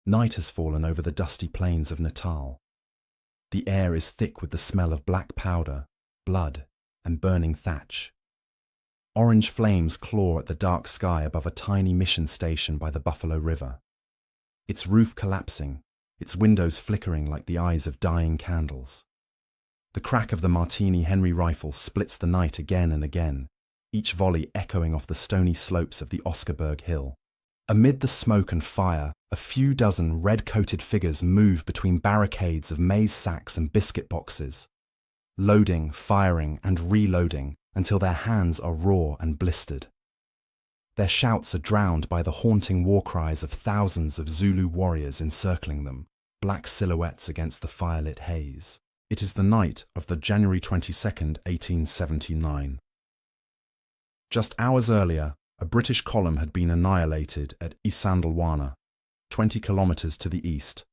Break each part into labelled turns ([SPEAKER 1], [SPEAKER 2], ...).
[SPEAKER 1] Night has fallen over the dusty plains of Natal. The air is thick with the smell of black powder, blood, and burning thatch. Orange flames claw at the dark sky above a tiny mission station by the Buffalo River. Its roof collapsing, its windows flickering like the eyes of dying candles. The crack of the Martini Henry rifle splits the night again and again, each volley echoing off the stony slopes of the Oscarberg Hill. Amid the smoke and fire, a few dozen red-coated figures move between barricades of maize sacks and biscuit boxes, loading, firing, and reloading until their hands are raw and blistered. Their shouts are drowned by the haunting war cries of thousands of Zulu warriors encircling them, black silhouettes against the firelit haze. It is the night of the January 22nd, 1879. Just hours earlier, a British column had been annihilated at Isandlwana, 20 kilometers to the east.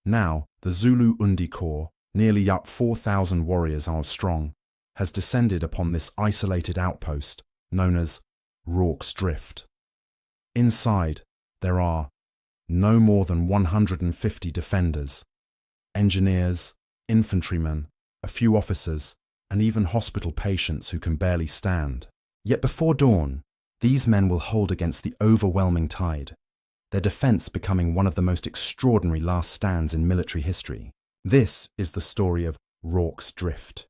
[SPEAKER 1] Now, the Zulu Undi Corps, nearly up 4,000 warriors strong, has descended upon this isolated outpost known as Rorke's Drift. Inside, there are no more than 150 defenders, engineers, infantrymen, a few officers, and even hospital patients who can barely stand. Yet before dawn, these men will hold against the overwhelming tide, their defense becoming one of the most extraordinary last stands in military history. This is the story of Rorke's Drift.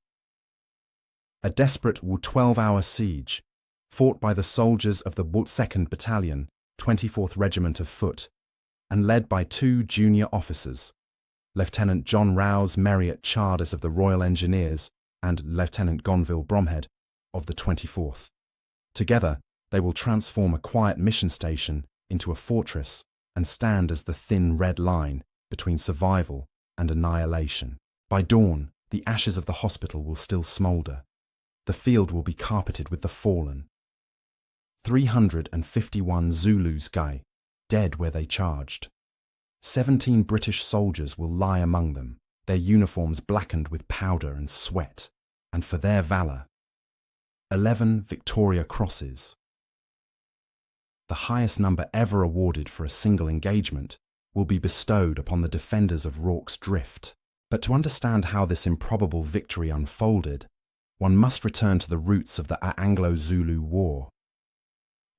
[SPEAKER 1] A desperate 12-hour siege, fought by the soldiers of the 2nd Battalion, 24th Regiment of Foot, and led by two junior officers, Lieutenant John Rouse Marriott Chardis of the Royal Engineers and Lieutenant Gonville Bromhead of the 24th. Together, they will transform a quiet mission station into a fortress and stand as the thin red line between survival and annihilation. By dawn, the ashes of the hospital will still smoulder. The field will be carpeted with the fallen. 351 Zulus dead where they charged. 17 British soldiers will lie among them, their uniforms blackened with powder and sweat, and for their valour, 11 Victoria Crosses. The highest number ever awarded for a single engagement will be bestowed upon the defenders of Rorke's Drift. But to understand how this improbable victory unfolded, one must return to the roots of the Anglo-Zulu War,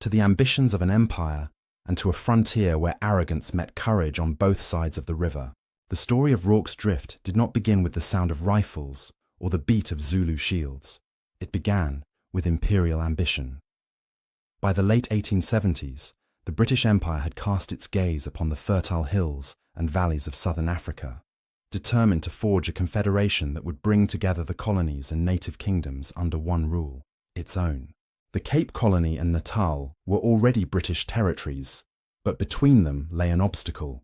[SPEAKER 1] to the ambitions of an empire and to a frontier where arrogance met courage on both sides of the river. The story of Rorke's Drift did not begin with the sound of rifles or the beat of Zulu shields. It began with imperial ambition. By the late 1870s, the British Empire had cast its gaze upon the fertile hills and valleys of southern Africa, determined to forge a confederation that would bring together the colonies and native kingdoms under one rule, its own. The Cape Colony and Natal were already British territories, but between them lay an obstacle: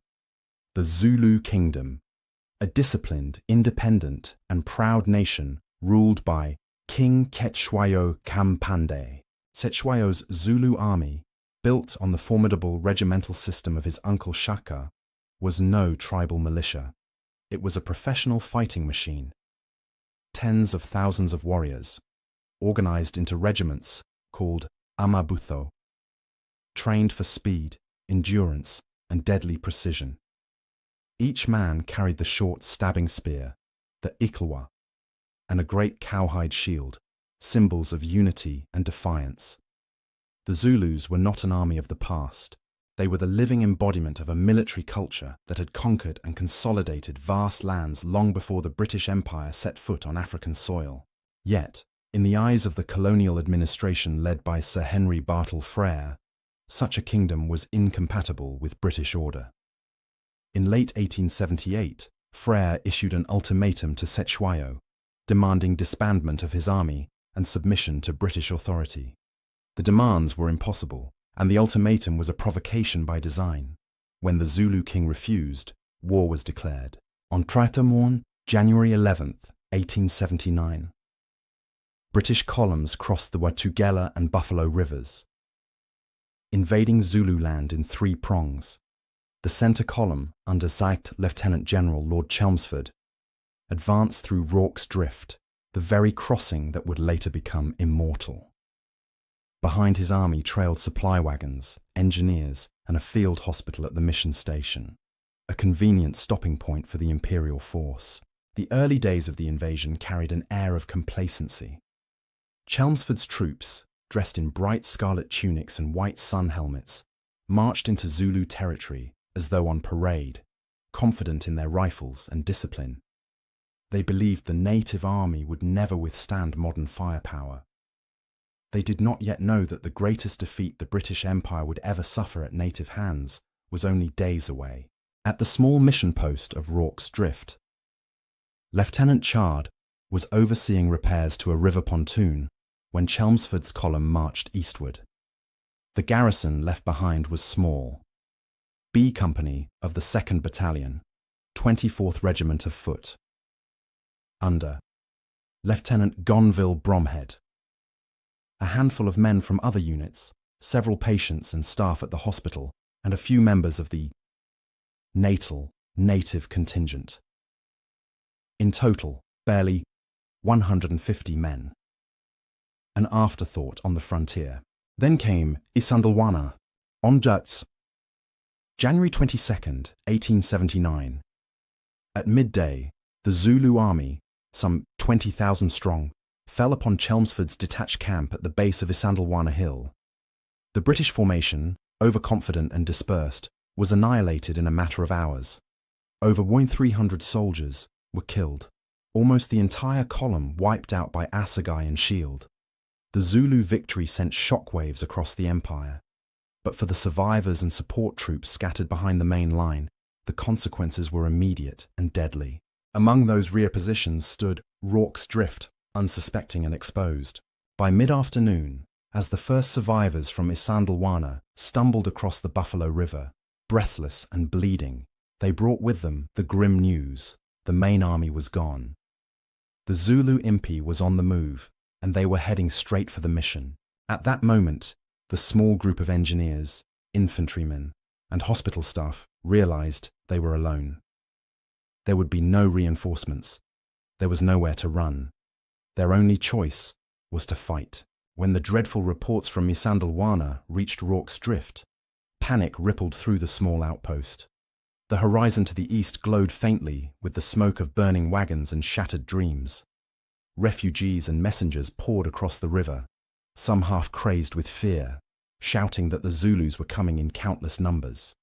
[SPEAKER 1] the Zulu Kingdom, a disciplined, independent, and proud nation ruled by King Cetshwayo Kampande. Cetshwayo's Zulu army, built on the formidable regimental system of his uncle Shaka, was no tribal militia. It was a professional fighting machine. Tens of thousands of warriors, organized into regiments called Amabutho, trained for speed, endurance, and deadly precision. Each man carried the short stabbing spear, the Iklwa, and a great cowhide shield, symbols of unity and defiance. The Zulus were not an army of the past. They were the living embodiment of a military culture that had conquered and consolidated vast lands long before the British Empire set foot on African soil. Yet, in the eyes of the colonial administration led by Sir Henry Bartle Frere, such a kingdom was incompatible with British order. In late 1878, Frere issued an ultimatum to Cetshwayo, demanding disbandment of his army and submission to British authority. The demands were impossible, and the ultimatum was a provocation by design. When the Zulu king refused, war was declared. On Tratamorn, January 11th, 1879. British columns crossed the Watugela and Buffalo rivers, invading Zululand in three prongs. The centre column, under Site Lieutenant General Lord Chelmsford, advanced through Rorke's Drift, the very crossing that would later become immortal. Behind his army trailed supply wagons, engineers, and a field hospital at the mission station. a convenient stopping point for the imperial force. The early days of the invasion carried an air of complacency. Chelmsford's troops, dressed in bright scarlet tunics and white sun helmets, marched into Zulu territory as though on parade, confident in their rifles and discipline. They believed the native army would never withstand modern firepower. They did not yet know that the greatest defeat the British Empire would ever suffer at native hands was only days away. At the small mission post of Rorke's Drift, Lieutenant Chard was overseeing repairs to a river pontoon when Chelmsford's column marched eastward. The garrison left behind was small. B Company of the 2nd Battalion, 24th Regiment of Foot, under Lieutenant Gonville Bromhead. A handful of men from other units, several patients and staff at the hospital, and a few members of the native contingent. In total, barely 150 men. An afterthought on the frontier. Then came Isandlwana, on Juts, January 22nd, 1879. At midday, the Zulu army, some 20,000 strong, fell upon Chelmsford's detached camp at the base of Isandlwana Hill. The British formation, overconfident and dispersed, was annihilated in a matter of hours. Over 300 soldiers were killed, almost the entire column wiped out by assegai and shield. The Zulu victory sent shockwaves across the empire, but for the survivors and support troops scattered behind the main line, the consequences were immediate and deadly. Among those rear positions stood Rorke's Drift, unsuspecting and exposed. By mid-afternoon, as the first survivors from Isandlwana stumbled across the Buffalo River, breathless and bleeding, they brought with them the grim news: the main army was gone. The Zulu impi was on the move, and they were heading straight for the mission. At that moment, the small group of engineers, infantrymen, and hospital staff realized they were alone. There would be no reinforcements. There was nowhere to run. Their only choice was to fight. When the dreadful reports from Isandlwana reached Rorke's Drift, panic rippled through the small outpost. The horizon to the east glowed faintly with the smoke of burning wagons and shattered dreams. Refugees and messengers poured across the river, some half crazed with fear, shouting that the Zulus were coming in countless numbers.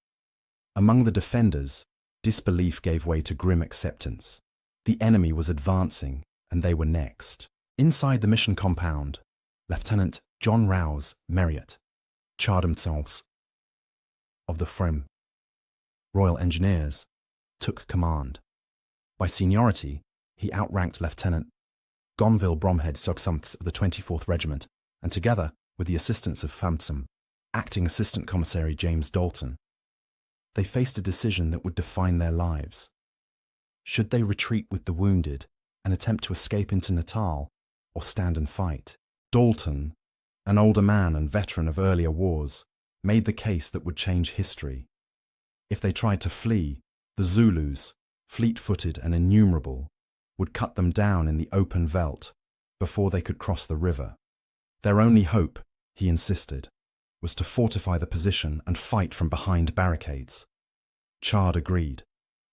[SPEAKER 1] Among the defenders, disbelief gave way to grim acceptance. The enemy was advancing, and they were next. Inside the mission compound, Lieutenant John Rouse Marriott, Chardamtsals of the FREM, Royal Engineers, took command. By seniority, he outranked Lieutenant Gonville Bromhead Sogsumts of the 24th Regiment, and together with the assistance of Famtsam, Acting Assistant Commissary James Dalton, they faced a decision that would define their lives. Should they retreat with the wounded and attempt to escape into Natal, or stand and fight? Dalton, an older man and veteran of earlier wars, made the case that would change history. If they tried to flee, the Zulus, fleet-footed and innumerable, would cut them down in the open veldt before they could cross the river. Their only hope, he insisted, was to fortify the position and fight from behind barricades. Chard agreed.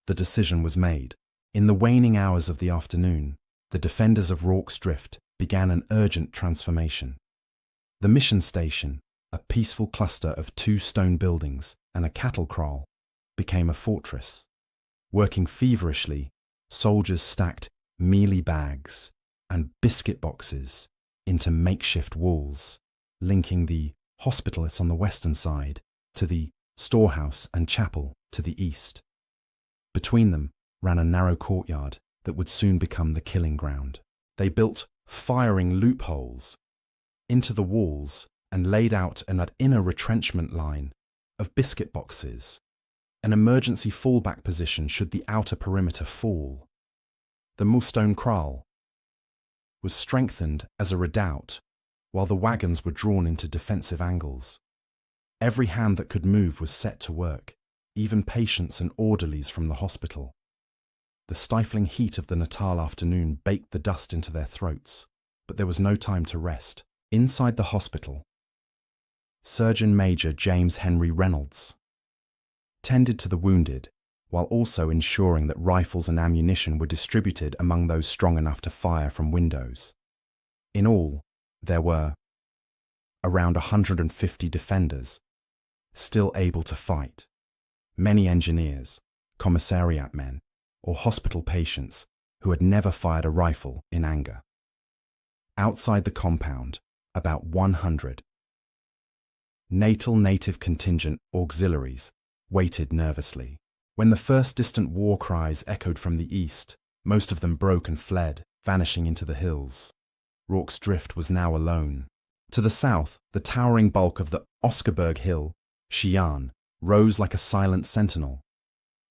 [SPEAKER 1] The decision was made. In the waning hours of the afternoon, the defenders of Rorke's Drift began an urgent transformation. The mission station, a peaceful cluster of 2 stone buildings and a cattle kraal, became a fortress. Working feverishly, soldiers stacked mealie bags and biscuit boxes into makeshift walls, linking the hospitals on the western side to the storehouse and chapel to the east. Between them ran a narrow courtyard that would soon become the killing ground. They built firing loopholes into the walls and laid out an inner retrenchment line of biscuit boxes, an emergency fallback position should the outer perimeter fall. The Moorstone Kraal was strengthened as a redoubt, while the wagons were drawn into defensive angles. Every hand that could move was set to work, even patients and orderlies from the hospital. The stifling heat of the Natal afternoon baked the dust into their throats, but there was no time to rest. Inside the hospital, Surgeon Major James Henry Reynolds tended to the wounded, while also ensuring that rifles and ammunition were distributed among those strong enough to fire from windows. In all, there were around 150 defenders, still able to fight. Many engineers, commissariat men, or hospital patients who had never fired a rifle in anger. Outside the compound, about 100 native contingent auxiliaries waited nervously. When the first distant war cries echoed from the east, most of them broke and fled, vanishing into the hills. Rorke's drift was now alone. To the south, the towering bulk of the Oscarberg Hill, Xi'an, rose like a silent sentinel.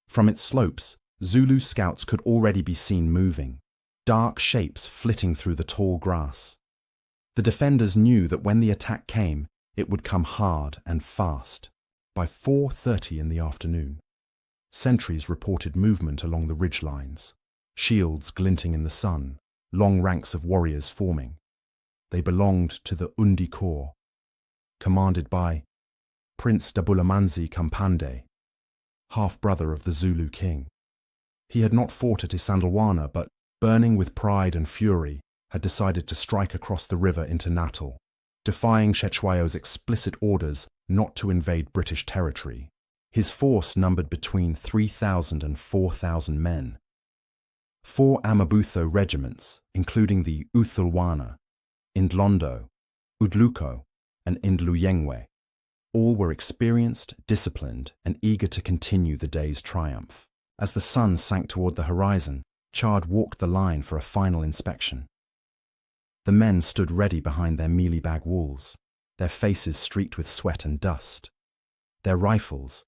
[SPEAKER 1] From its slopes, Zulu scouts could already be seen moving, dark shapes flitting through the tall grass. The defenders knew that when the attack came, it would come hard and fast. By 4:30 in the afternoon, sentries reported movement along the ridge lines, shields glinting in the sun, long ranks of warriors forming. They belonged to the Undi Corps, commanded by Prince Dabulamanzi Kampande, half-brother of the Zulu king. He had not fought at Isandlwana, but, burning with pride and fury, had decided to strike across the river into Natal, defying Cetshwayo's explicit orders not to invade British territory. His force numbered between 3,000 and 4,000 men. 4 Amabutho regiments, including the Uthulwana, Indlondo, Udluko, and Indluyengwe, all were experienced, disciplined, and eager to continue the day's triumph. As the sun sank toward the horizon, Chard walked the line for a final inspection. The men stood ready behind their mealie bag walls, their faces streaked with sweat and dust. Their rifles,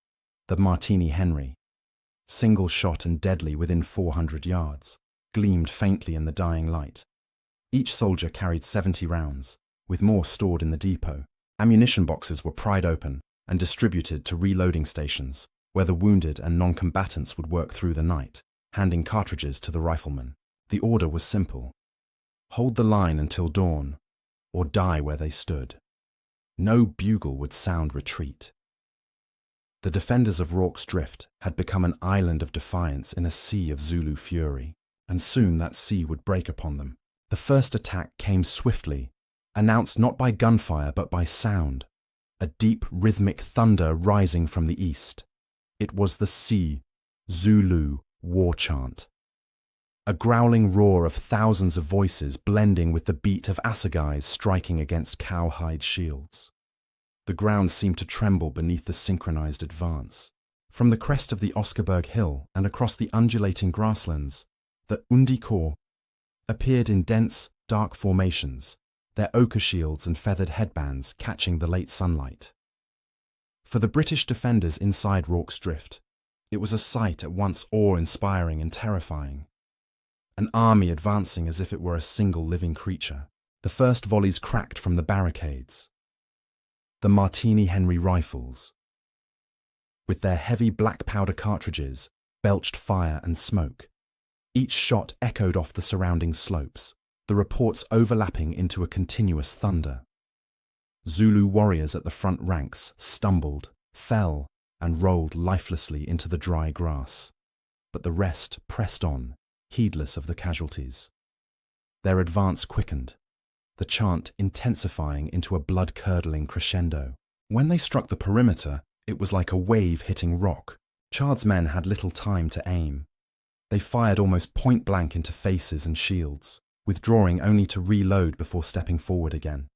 [SPEAKER 1] the Martini Henry, single shot and deadly within 400 yards, gleamed faintly in the dying light. Each soldier carried 70 rounds, with more stored in the depot. Ammunition boxes were pried open and distributed to reloading stations, where the wounded and non-combatants would work through the night, handing cartridges to the riflemen. The order was simple: hold the line until dawn, or die where they stood. No bugle would sound retreat. The defenders of Rorke's Drift had become an island of defiance in a sea of Zulu fury, and soon that sea would break upon them. The first attack came swiftly, announced not by gunfire but by sound, a deep rhythmic thunder rising from the east. It was the sea Zulu war chant, a growling roar of thousands of voices blending with the beat of assegais striking against cowhide shields. The ground seemed to tremble beneath the synchronized advance. From the crest of the Oscarberg Hill and across the undulating grasslands, the Undi Corps appeared in dense, dark formations, their ochre shields and feathered headbands catching the late sunlight. For the British defenders inside Rorke's Drift, it was a sight at once awe-inspiring and terrifying. An army advancing as if it were a single living creature. The first volleys cracked from the barricades. The Martini Henry rifles, with their heavy black powder cartridges, belched fire and smoke. Each shot echoed off the surrounding slopes, the reports overlapping into a continuous thunder. Zulu warriors at the front ranks stumbled, fell, and rolled lifelessly into the dry grass. But the rest pressed on, heedless of the casualties. Their advance quickened, the chant intensifying into a blood-curdling crescendo. When they struck the perimeter, it was like a wave hitting rock. Chard's men had little time to aim. They fired almost point-blank into faces and shields, withdrawing only to reload before stepping forward again.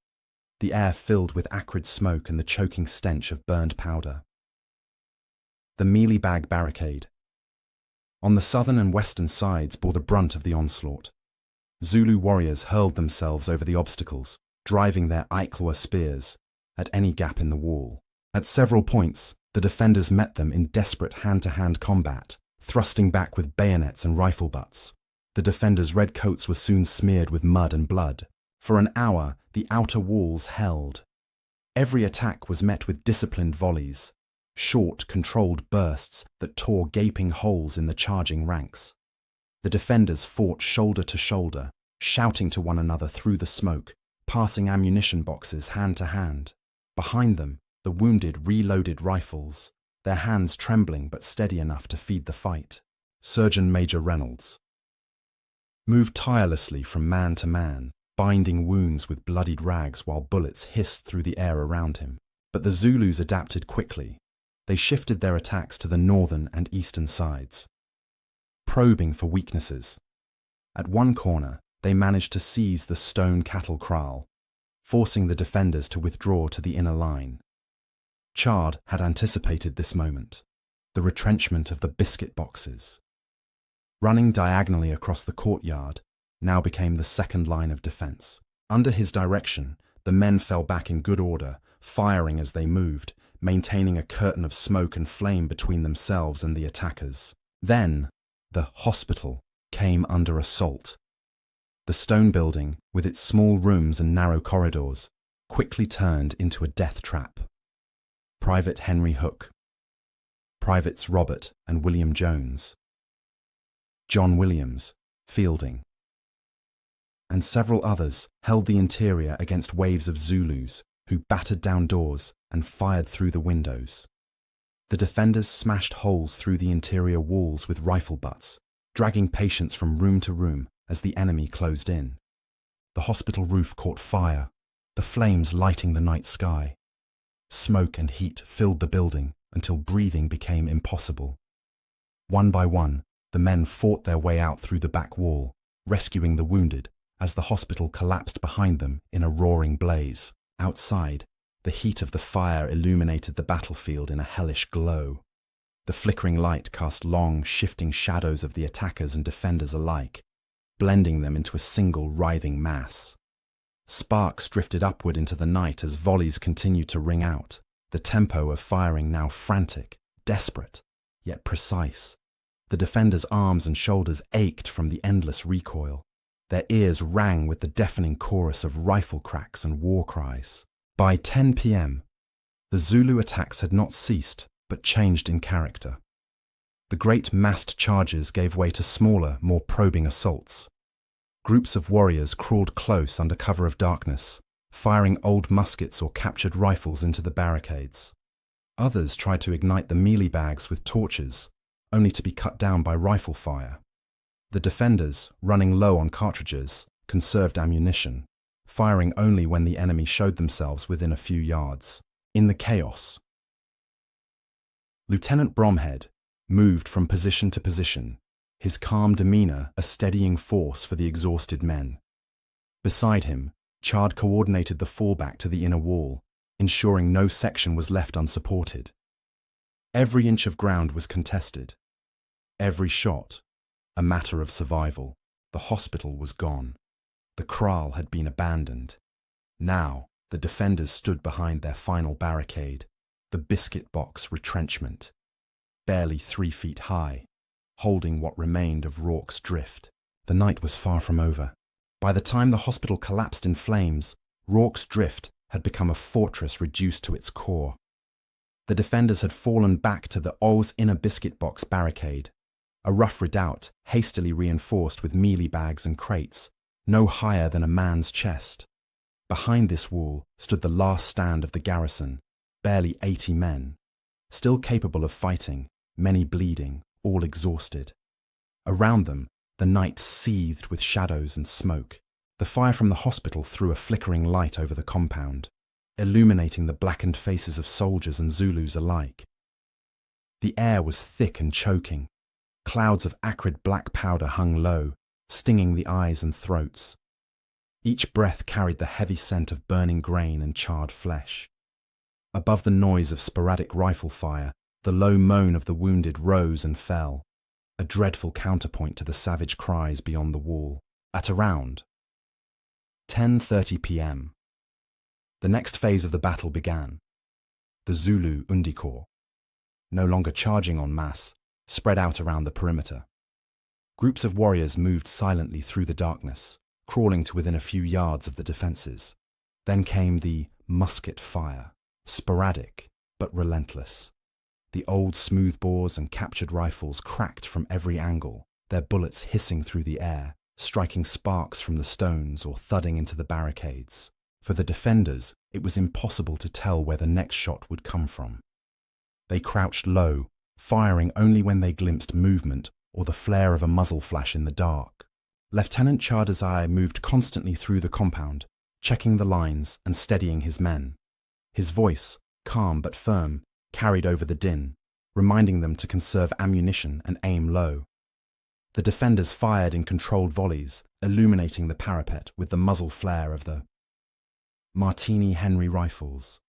[SPEAKER 1] The air filled with acrid smoke and the choking stench of burned powder. The mealie bag barricade on the southern and western sides bore the brunt of the onslaught. Zulu warriors hurled themselves over the obstacles, driving their Aiklwa spears at any gap in the wall. At several points, the defenders met them in desperate hand-to-hand combat, thrusting back with bayonets and rifle butts. The defenders' red coats were soon smeared with mud and blood. For an hour, the outer walls held. Every attack was met with disciplined volleys, short, controlled bursts that tore gaping holes in the charging ranks. The defenders fought shoulder to shoulder, shouting to one another through the smoke, passing ammunition boxes hand to hand. Behind them, the wounded reloaded rifles, their hands trembling but steady enough to feed the fight. Surgeon Major Reynolds moved tirelessly from man to man, binding wounds with bloodied rags while bullets hissed through the air around him. But the Zulus adapted quickly. They shifted their attacks to the northern and eastern sides, probing for weaknesses. At one corner, they managed to seize the stone cattle kraal, forcing the defenders to withdraw to the inner line. Chard had anticipated this moment, the retrenchment of the biscuit boxes. Running diagonally across the courtyard now became the second line of defense. Under his direction, the men fell back in good order, firing as they moved, maintaining a curtain of smoke and flame between themselves and the attackers. Then, the hospital came under assault. The stone building, with its small rooms and narrow corridors, quickly turned into a death trap. Private Henry Hook, Privates Robert and William Jones, John Williams, Fielding, and several others held the interior against waves of Zulus who battered down doors and fired through the windows. The defenders smashed holes through the interior walls with rifle butts, dragging patients from room to room as the enemy closed in. The hospital roof caught fire, the flames lighting the night sky. Smoke and heat filled the building until breathing became impossible. One by one, the men fought their way out through the back wall, rescuing the wounded as the hospital collapsed behind them in a roaring blaze. Outside, the heat of the fire illuminated the battlefield in a hellish glow. The flickering light cast long, shifting shadows of the attackers and defenders alike, blending them into a single writhing mass. Sparks drifted upward into the night as volleys continued to ring out, the tempo of firing now frantic, desperate, yet precise. The defenders' arms and shoulders ached from the endless recoil. Their ears rang with the deafening chorus of rifle cracks and war cries. By 10 p.m., the Zulu attacks had not ceased, but changed in character. The great massed charges gave way to smaller, more probing assaults. Groups of warriors crawled close under cover of darkness, firing old muskets or captured rifles into the barricades. Others tried to ignite the mealie bags with torches, only to be cut down by rifle fire. The defenders, running low on cartridges, conserved ammunition, firing only when the enemy showed themselves within a few yards. In the chaos, Lieutenant Bromhead moved from position to position, his calm demeanour a steadying force for the exhausted men. Beside him, Chard coordinated the fallback to the inner wall, ensuring no section was left unsupported. Every inch of ground was contested. Every shot, a matter of survival. The hospital was gone. The kraal had been abandoned. Now, the defenders stood behind their final barricade, the biscuit box retrenchment, barely 3 feet high, holding what remained of Rorke's drift. The night was far from over. By the time the hospital collapsed in flames, Rorke's drift had become a fortress reduced to its core. The defenders had fallen back to the O's inner biscuit box barricade, a rough redoubt hastily reinforced with mealie bags and crates, no higher than a man's chest. Behind this wall stood the last stand of the garrison, barely 80 men, still capable of fighting, many bleeding, all exhausted. Around them, the night seethed with shadows and smoke. The fire from the hospital threw a flickering light over the compound, illuminating the blackened faces of soldiers and Zulus alike. The air was thick and choking. Clouds of acrid black powder hung low, stinging the eyes and throats. Each breath carried the heavy scent of burning grain and charred flesh. Above the noise of sporadic rifle fire, the low moan of the wounded rose and fell, a dreadful counterpoint to the savage cries beyond the wall. At around 10:30 p.m., the next phase of the battle began. The Zulu Undicor, no longer charging en masse, spread out around the perimeter. Groups of warriors moved silently through the darkness, crawling to within a few yards of the defences. Then came the musket fire, sporadic but relentless. The old smoothbores and captured rifles cracked from every angle, their bullets hissing through the air, striking sparks from the stones or thudding into the barricades. For the defenders, it was impossible to tell where the next shot would come from. They crouched low, firing only when they glimpsed movement or the flare of a muzzle flash in the dark. Lieutenant Chada's eye moved constantly through the compound, checking the lines and steadying his men. His voice, calm but firm, carried over the din, reminding them to conserve ammunition and aim low. The defenders fired in controlled volleys, illuminating the parapet with the muzzle flare of the Martini Henry rifles.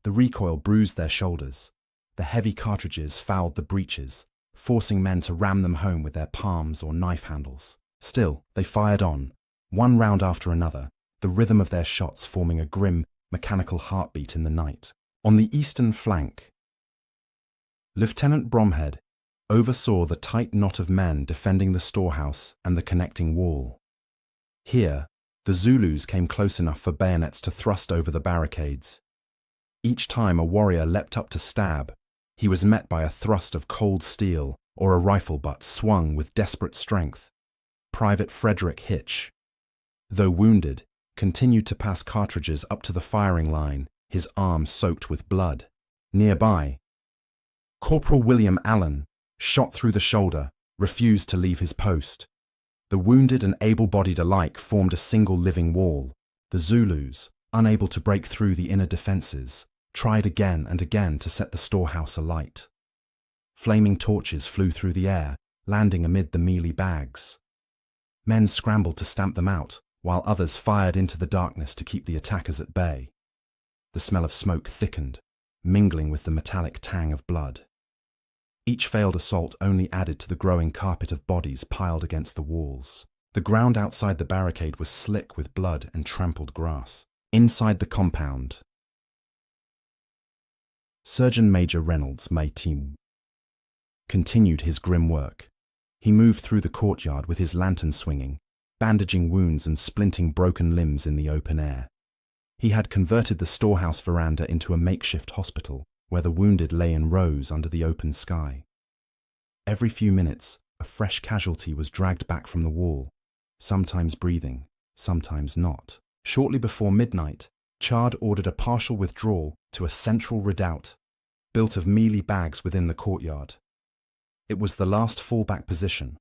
[SPEAKER 1] The recoil bruised their shoulders. The heavy cartridges fouled the breeches, forcing men to ram them home with their palms or knife handles. Still, they fired on, one round after another, the rhythm of their shots forming a grim, mechanical heartbeat in the night. On the eastern flank, Lieutenant Bromhead oversaw the tight knot of men defending the storehouse and the connecting wall. Here, the Zulus came close enough for bayonets to thrust over the barricades. Each time a warrior leapt up to stab, he was met by a thrust of cold steel or a rifle butt swung with desperate strength. Private Frederick Hitch, though wounded, continued to pass cartridges up to the firing line, his arm soaked with blood. Nearby, Corporal William Allen, shot through the shoulder, refused to leave his post. The wounded and able-bodied alike formed a single living wall. The Zulus, unable to break through the inner defences, tried again and again to set the storehouse alight. Flaming torches flew through the air, landing amid the mealie bags. Men scrambled to stamp them out, while others fired into the darkness to keep the attackers at bay. The smell of smoke thickened, mingling with the metallic tang of blood. Each failed assault only added to the growing carpet of bodies piled against the walls. The ground outside the barricade was slick with blood and trampled grass. Inside the compound, Surgeon Major Reynolds Maitim continued his grim work. He moved through the courtyard with his lantern swinging, bandaging wounds and splinting broken limbs in the open air. He had converted the storehouse veranda into a makeshift hospital, where the wounded lay in rows under the open sky. Every few minutes, a fresh casualty was dragged back from the wall, sometimes breathing, sometimes not. Shortly before midnight, Chard ordered a partial withdrawal to a central redoubt, built of mealie bags within the courtyard. It was the last fallback position,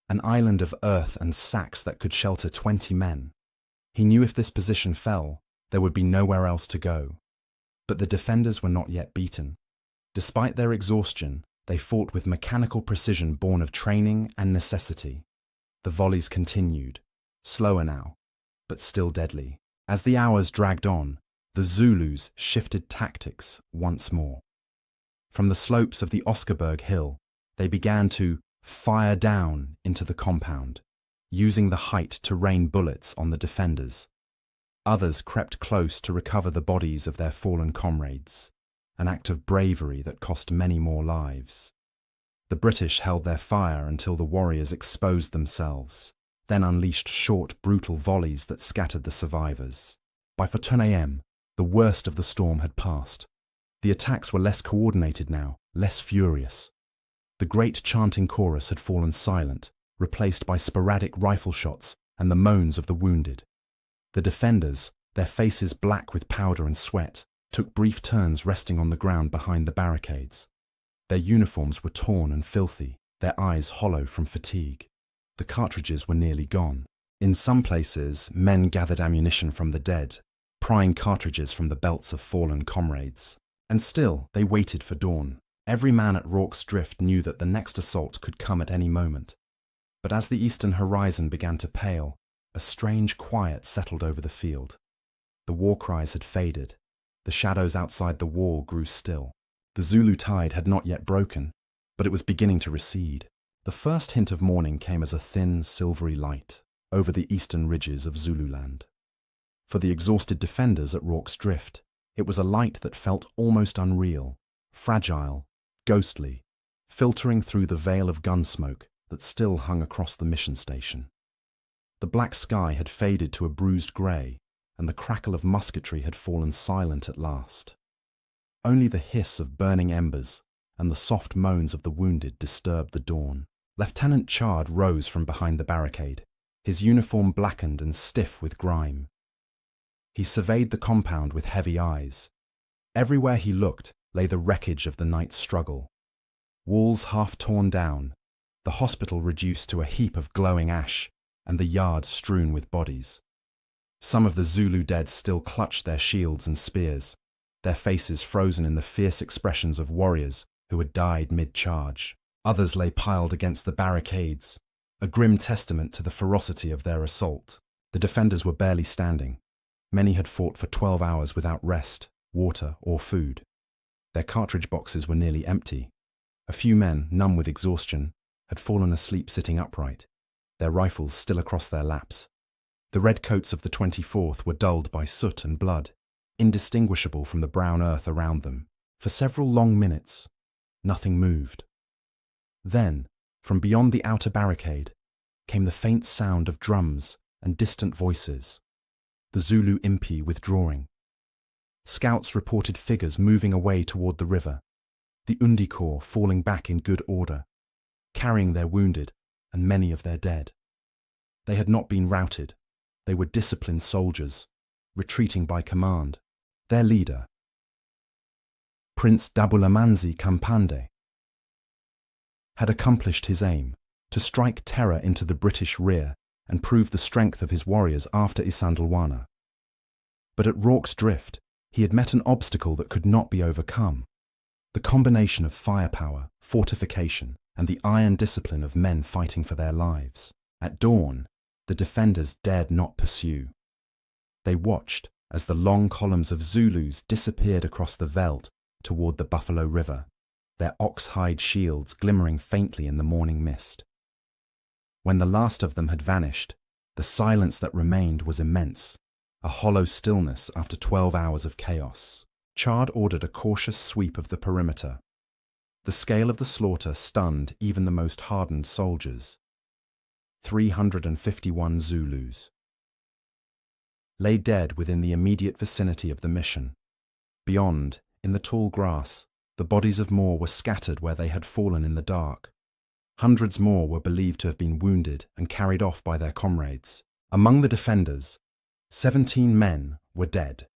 [SPEAKER 1] an island of earth and sacks that could shelter 20 men. He knew if this position fell, there would be nowhere else to go. But the defenders were not yet beaten. Despite their exhaustion, they fought with mechanical precision born of training and necessity. The volleys continued, slower now, but still deadly. As the hours dragged on, the Zulus shifted tactics once more. From the slopes of the Oscarberg Hill, they began to fire down into the compound, using the height to rain bullets on the defenders. Others crept close to recover the bodies of their fallen comrades, an act of bravery that cost many more lives. The British held their fire until the warriors exposed themselves, then unleashed short, brutal volleys that scattered the survivors. By 4 a.m., the worst of the storm had passed. The attacks were less coordinated now, less furious. The great chanting chorus had fallen silent, replaced by sporadic rifle shots and the moans of the wounded. The defenders, their faces black with powder and sweat, took brief turns resting on the ground behind the barricades. Their uniforms were torn and filthy, their eyes hollow from fatigue. The cartridges were nearly gone. In some places, men gathered ammunition from the dead, prying cartridges from the belts of fallen comrades. And still, they waited for dawn. Every man at Rorke's Drift knew that the next assault could come at any moment. But as the eastern horizon began to pale, a strange quiet settled over the field. The war cries had faded. The shadows outside the wall grew still. The Zulu tide had not yet broken, but it was beginning to recede. The first hint of morning came as a thin, silvery light over the eastern ridges of Zululand. For the exhausted defenders at Rorke's Drift, it was a light that felt almost unreal, fragile, ghostly, filtering through the veil of gun smoke that still hung across the mission station. The black sky had faded to a bruised grey, and the crackle of musketry had fallen silent at last. Only the hiss of burning embers and the soft moans of the wounded disturbed the dawn. Lieutenant Chard rose from behind the barricade, his uniform blackened and stiff with grime. He surveyed the compound with heavy eyes. Everywhere he looked, lay the wreckage of the night's struggle. Walls half torn down, the hospital reduced to a heap of glowing ash, and the yard strewn with bodies. Some of the Zulu dead still clutched their shields and spears, their faces frozen in the fierce expressions of warriors who had died mid-charge. Others lay piled against the barricades, a grim testament to the ferocity of their assault. The defenders were barely standing. Many had fought for 12 hours without rest, water, or food. Their cartridge boxes were nearly empty. A few men, numb with exhaustion, had fallen asleep sitting upright, their rifles still across their laps. The red coats of the 24th were dulled by soot and blood, indistinguishable from the brown earth around them. For several long minutes, nothing moved. Then, from beyond the outer barricade, came the faint sound of drums and distant voices. The Zulu impi withdrawing. Scouts reported figures moving away toward the river, the Undi Corps falling back in good order, carrying their wounded and many of their dead. They had not been routed. They were disciplined soldiers, retreating by command. Their leader, Prince Dabulamanzi Kampande, had accomplished his aim, to strike terror into the British rear and prove the strength of his warriors after Isandlwana. But at Rorke's Drift, he had met an obstacle that could not be overcome. The combination of firepower, fortification, and the iron discipline of men fighting for their lives. At dawn, the defenders dared not pursue. They watched as the long columns of Zulus disappeared across the veldt toward the Buffalo River, their ox-hide shields glimmering faintly in the morning mist. When the last of them had vanished, the silence that remained was immense, a hollow stillness after 12 hours of chaos. Chard ordered a cautious sweep of the perimeter. The scale of the slaughter stunned even the most hardened soldiers. 351 Zulus lay dead within the immediate vicinity of the mission. Beyond, in the tall grass, the bodies of more were scattered where they had fallen in the dark. Hundreds more were believed to have been wounded and carried off by their comrades. Among the defenders, 17 men were dead,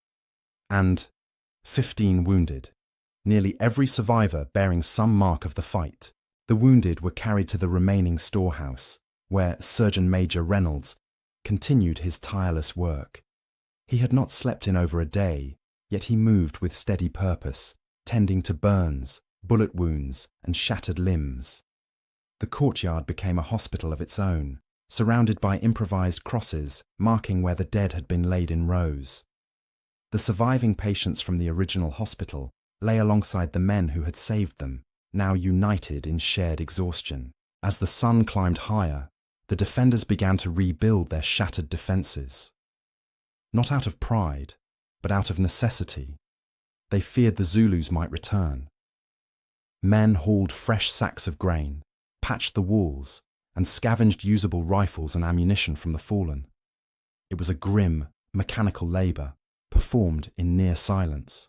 [SPEAKER 1] and 15 wounded, nearly every survivor bearing some mark of the fight. The wounded were carried to the remaining storehouse, where Surgeon Major Reynolds continued his tireless work. He had not slept in over a day, yet he moved with steady purpose, tending to burns, bullet wounds, and shattered limbs. The courtyard became a hospital of its own, surrounded by improvised crosses marking where the dead had been laid in rows. The surviving patients from the original hospital lay alongside the men who had saved them, now united in shared exhaustion. As the sun climbed higher, the defenders began to rebuild their shattered defences. Not out of pride, but out of necessity. They feared the Zulus might return. Men hauled fresh sacks of grain, patched the walls, and scavenged usable rifles and ammunition from the fallen. It was a grim, mechanical labour, performed in near silence.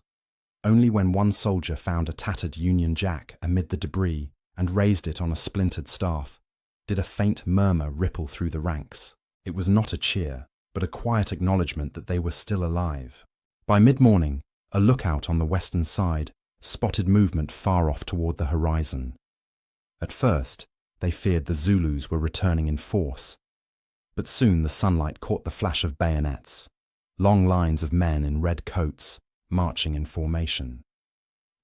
[SPEAKER 1] Only when one soldier found a tattered Union Jack amid the debris and raised it on a splintered staff, did a faint murmur ripple through the ranks. It was not a cheer, but a quiet acknowledgement that they were still alive. By mid-morning, a lookout on the western side spotted movement far off toward the horizon. At first, they feared the Zulus were returning in force, but soon the sunlight caught the flash of bayonets, long lines of men in red coats marching in formation.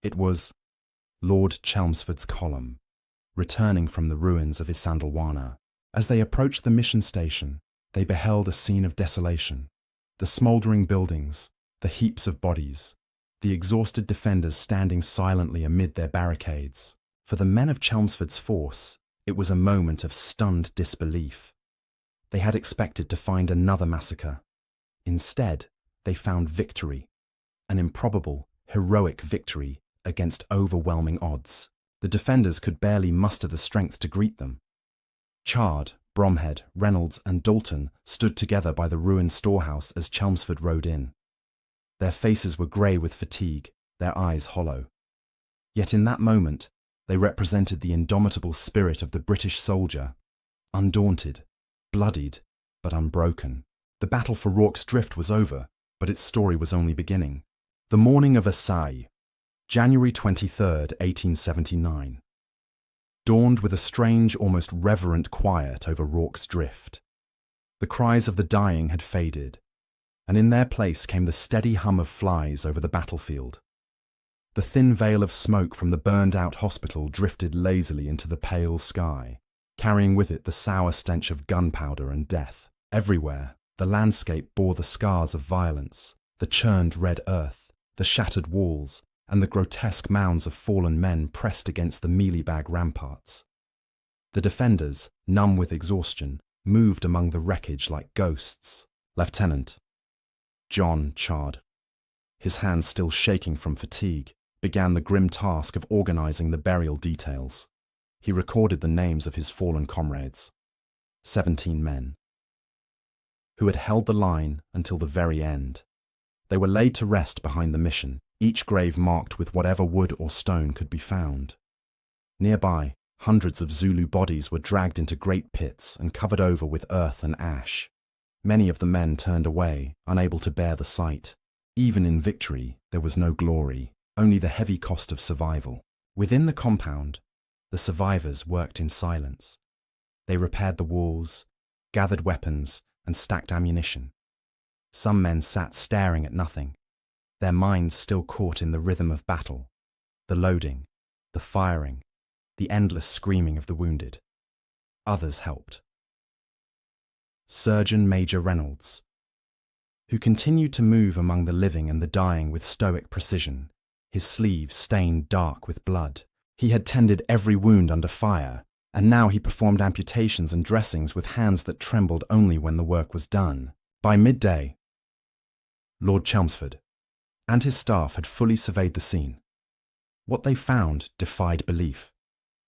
[SPEAKER 1] It was Lord Chelmsford's column, returning from the ruins of Isandlwana. As they approached the mission station, they beheld a scene of desolation. The smouldering buildings, the heaps of bodies, the exhausted defenders standing silently amid their barricades. For the men of Chelmsford's force, it was a moment of stunned disbelief. They had expected to find another massacre. Instead, they found victory, an improbable, heroic victory against overwhelming odds. The defenders could barely muster the strength to greet them. Chard, Bromhead, Reynolds, and Dalton stood together by the ruined storehouse as Chelmsford rode in. Their faces were grey with fatigue, their eyes hollow. Yet in that moment, they represented the indomitable spirit of the British soldier, undaunted, bloodied, but unbroken. The battle for Rorke's Drift was over, but its story was only beginning. The morning of Versailles. January 23, 1879. Dawned with a strange, almost reverent quiet over Rorke's drift. The cries of the dying had faded, and in their place came the steady hum of flies over the battlefield. The thin veil of smoke from the burned-out hospital drifted lazily into the pale sky, carrying with it the sour stench of gunpowder and death. Everywhere, the landscape bore the scars of violence, the churned red earth, the shattered walls, and the grotesque mounds of fallen men pressed against the mealy-bag ramparts. The defenders, numb with exhaustion, moved among the wreckage like ghosts. Lieutenant John Chard, his hands still shaking from fatigue, began the grim task of organizing the burial details. He recorded the names of his fallen comrades, 17 men, who had held the line until the very end. They were laid to rest behind the mission, each grave marked with whatever wood or stone could be found. Nearby, hundreds of Zulu bodies were dragged into great pits and covered over with earth and ash. Many of the men turned away, unable to bear the sight. Even in victory, there was no glory, only the heavy cost of survival. Within the compound, the survivors worked in silence. They repaired the walls, gathered weapons, and stacked ammunition. Some men sat staring at nothing, their minds still caught in the rhythm of battle, the loading, the firing, the endless screaming of the wounded. Others helped. Surgeon Major Reynolds, who continued to move among the living and the dying with stoic precision, his sleeves stained dark with blood. He had tended every wound under fire, and now he performed amputations and dressings with hands that trembled only when the work was done. By midday, Lord Chelmsford and his staff had fully surveyed the scene. What they found defied belief.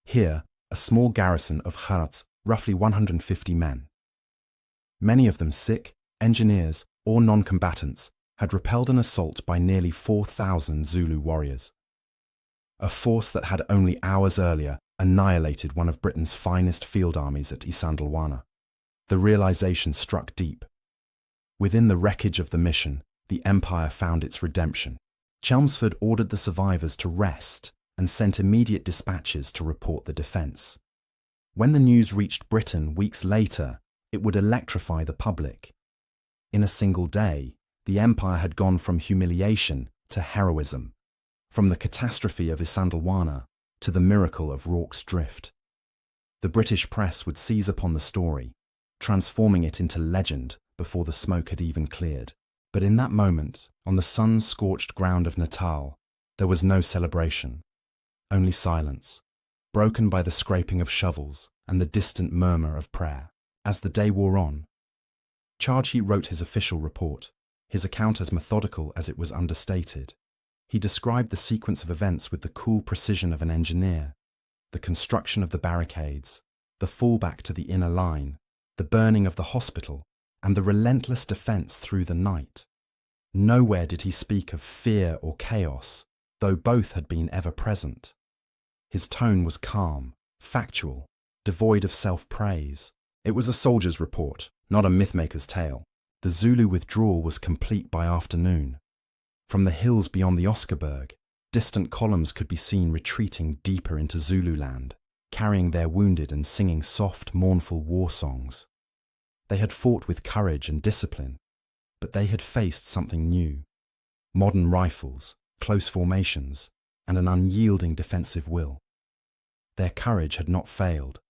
[SPEAKER 1] Here, a small garrison of Gharats, roughly 150 men. Many of them sick, engineers, or non-combatants, had repelled an assault by nearly 4,000 Zulu warriors. A force that had only hours earlier annihilated one of Britain's finest field armies at Isandlwana. The realization struck deep. Within the wreckage of the mission, the Empire found its redemption. Chelmsford ordered the survivors to rest and sent immediate dispatches to report the defence. When the news reached Britain weeks later, it would electrify the public. In a single day, the Empire had gone from humiliation to heroism, from the catastrophe of Isandlwana to the miracle of Rorke's drift. The British press would seize upon the story, transforming it into legend before the smoke had even cleared. But in that moment, on the sun-scorched ground of Natal, there was no celebration, only silence, broken by the scraping of shovels and the distant murmur of prayer. As the day wore on, Chardshi wrote his official report, his account as methodical as it was understated. He described the sequence of events with the cool precision of an engineer: the construction of the barricades, the fallback to the inner line, the burning of the hospital, and the relentless defence through the night. Nowhere did he speak of fear or chaos, though both had been ever present. His tone was calm, factual, devoid of self-praise. It was a soldier's report, not a mythmaker's tale. The Zulu withdrawal was complete by afternoon. From the hills beyond the Oscarberg, distant columns could be seen retreating deeper into Zululand, carrying their wounded and singing soft, mournful war songs. They had fought with courage and discipline, but they had faced something new: modern rifles, close formations, and an unyielding defensive will. Their courage had not failed.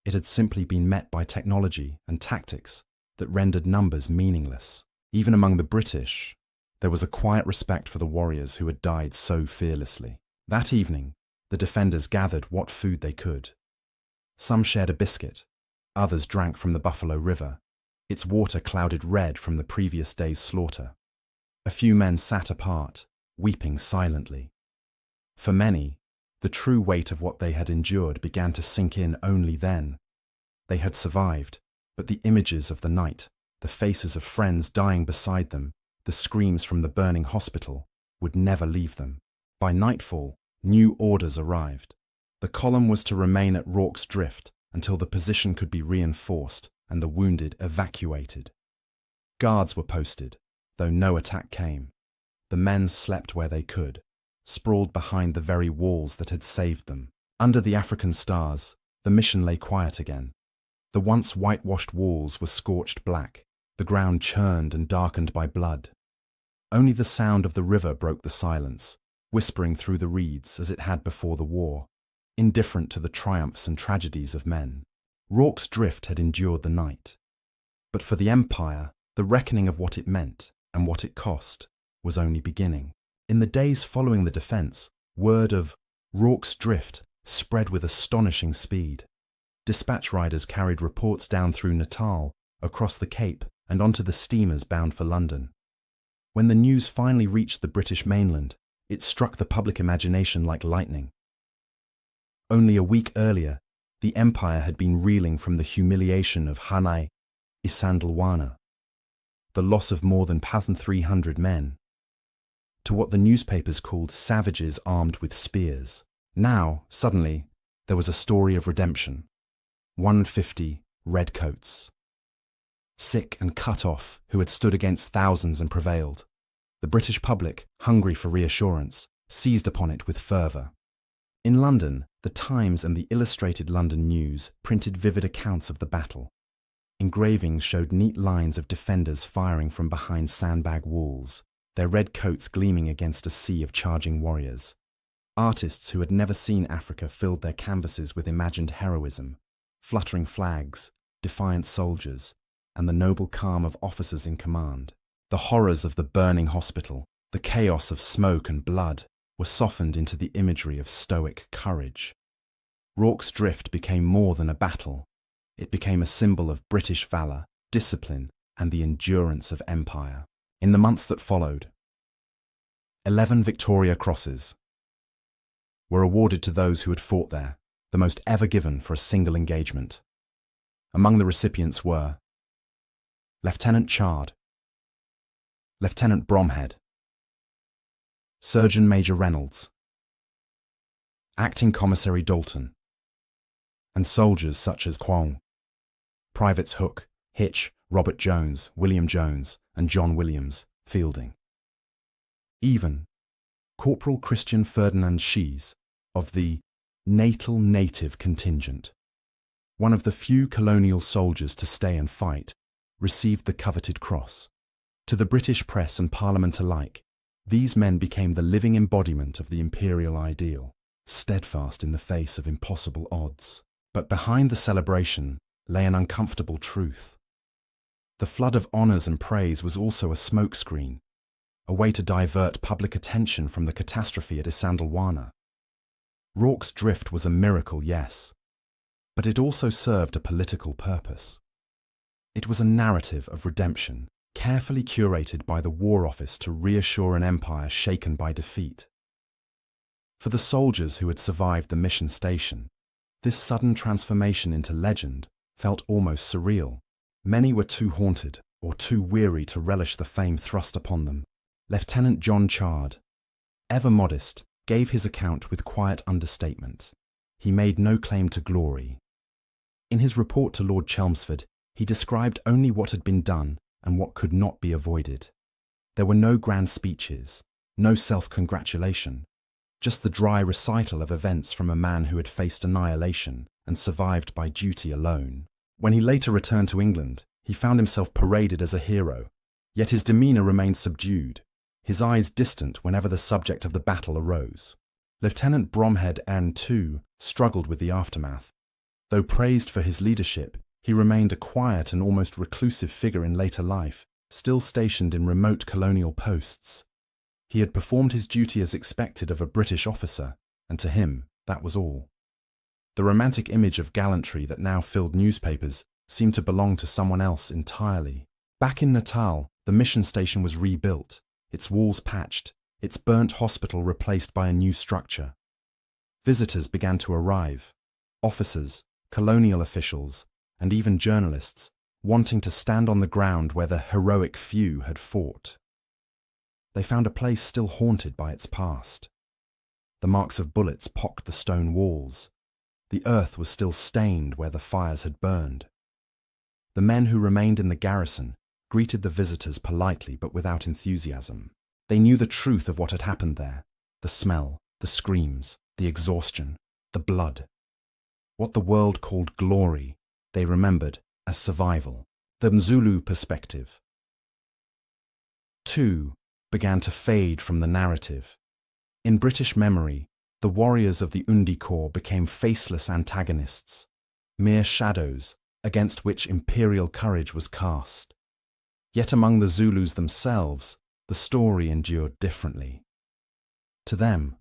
[SPEAKER 1] It had simply been met by technology and tactics that rendered numbers meaningless. Even among the British, there was a quiet respect for the warriors who had died so fearlessly. That evening, the defenders gathered what food they could. Some shared a biscuit, others drank from the Buffalo River, its water clouded red from the previous day's slaughter. A few men sat apart, weeping silently. For many, the true weight of what they had endured began to sink in only then. They had survived, but the images of the night, the faces of friends dying beside them, the screams from the burning hospital, would never leave them. By nightfall, new orders arrived. The column was to remain at Rorke's Drift until the position could be reinforced and the wounded evacuated. Guards were posted, though no attack came. The men slept where they could, sprawled behind the very walls that had saved them. Under the African stars, the mission lay quiet again. The once whitewashed walls were scorched black, the ground churned and darkened by blood. Only the sound of the river broke the silence, whispering through the reeds as it had before the war, indifferent to the triumphs and tragedies of men. Rorke's drift had endured the night. But for the Empire, the reckoning of what it meant and what it cost was only beginning. In the days following the defence, word of Rorke's drift spread with astonishing speed. Dispatch riders carried reports down through Natal, across the Cape, and onto the steamers bound for London. When the news finally reached the British mainland, it struck the public imagination like lightning. Only a week earlier, the Empire had been reeling from the humiliation of Hanai Isandlwana, the loss of more than 300 men, to what the newspapers called savages armed with spears. Now, suddenly, there was a story of redemption. 150 redcoats, sick and cut off, who had stood against thousands and prevailed. The British public, hungry for reassurance, seized upon it with fervour. In London, the Times and the Illustrated London News printed vivid accounts of the battle. Engravings showed neat lines of defenders firing from behind sandbag walls, their red coats gleaming against a sea of charging warriors. Artists who had never seen Africa filled their canvases with imagined heroism, fluttering flags, defiant soldiers, and the noble calm of officers in command. The horrors of the burning hospital, the chaos of smoke and blood, were softened into the imagery of stoic courage. Rorke's drift became more than a battle. It became a symbol of British valour, discipline, and the endurance of empire. In the months that followed, 11 Victoria Crosses were awarded to those who had fought there, the most ever given for a single engagement. Among the recipients were Lieutenant Chard, Lieutenant Bromhead, Surgeon Major Reynolds, Acting Commissary Dalton, and soldiers such as Kwong, Privates Hook, Hitch, Robert Jones, William Jones, and John Williams, Fielding. Even Corporal Christian Ferdinand Shees of the Natal Native Contingent, one of the few colonial soldiers to stay and fight, received the coveted cross. To the British press and Parliament alike, these men became the living embodiment of the imperial ideal, steadfast in the face of impossible odds. But behind the celebration lay an uncomfortable truth. The flood of honours and praise was also a smokescreen, a way to divert public attention from the catastrophe at Isandlwana. Rorke's drift was a miracle, yes, but it also served a political purpose. It was a narrative of redemption, carefully curated by the War Office to reassure an empire shaken by defeat. For the soldiers who had survived the mission station, this sudden transformation into legend felt almost surreal. Many were too haunted or too weary to relish the fame thrust upon them. Lieutenant John Chard, ever modest, gave his account with quiet understatement. He made no claim to glory. In his report to Lord Chelmsford, he described only what had been done and what could not be avoided. There were no grand speeches, no self-congratulation, just the dry recital of events from a man who had faced annihilation and survived by duty alone. When he later returned to England, he found himself paraded as a hero, yet his demeanour remained subdued, his eyes distant whenever the subject of the battle arose. Lieutenant Bromhead too struggled with the aftermath. Though praised for his leadership, he remained a quiet and almost reclusive figure in later life, still stationed in remote colonial posts. He had performed his duty as expected of a British officer, and to him, that was all. The romantic image of gallantry that now filled newspapers seemed to belong to someone else entirely. Back in Natal, the mission station was rebuilt, its walls patched, its burnt hospital replaced by a new structure. Visitors began to arrive, officers, colonial officials, and even journalists, wanting to stand on the ground where the heroic few had fought. They found a place still haunted by its past. The marks of bullets pocked the stone walls. The earth was still stained where the fires had burned. The men who remained in the garrison greeted the visitors politely but without enthusiasm. They knew the truth of what had happened there. the smell, the screams, the exhaustion, the blood. What the world called glory, they remembered as survival, the Mzulu perspective. 2 began to fade from the narrative. In British memory, the warriors of the Undi Corps became faceless antagonists, mere shadows against which imperial courage was cast. Yet among the Zulus themselves, the story endured differently. To them,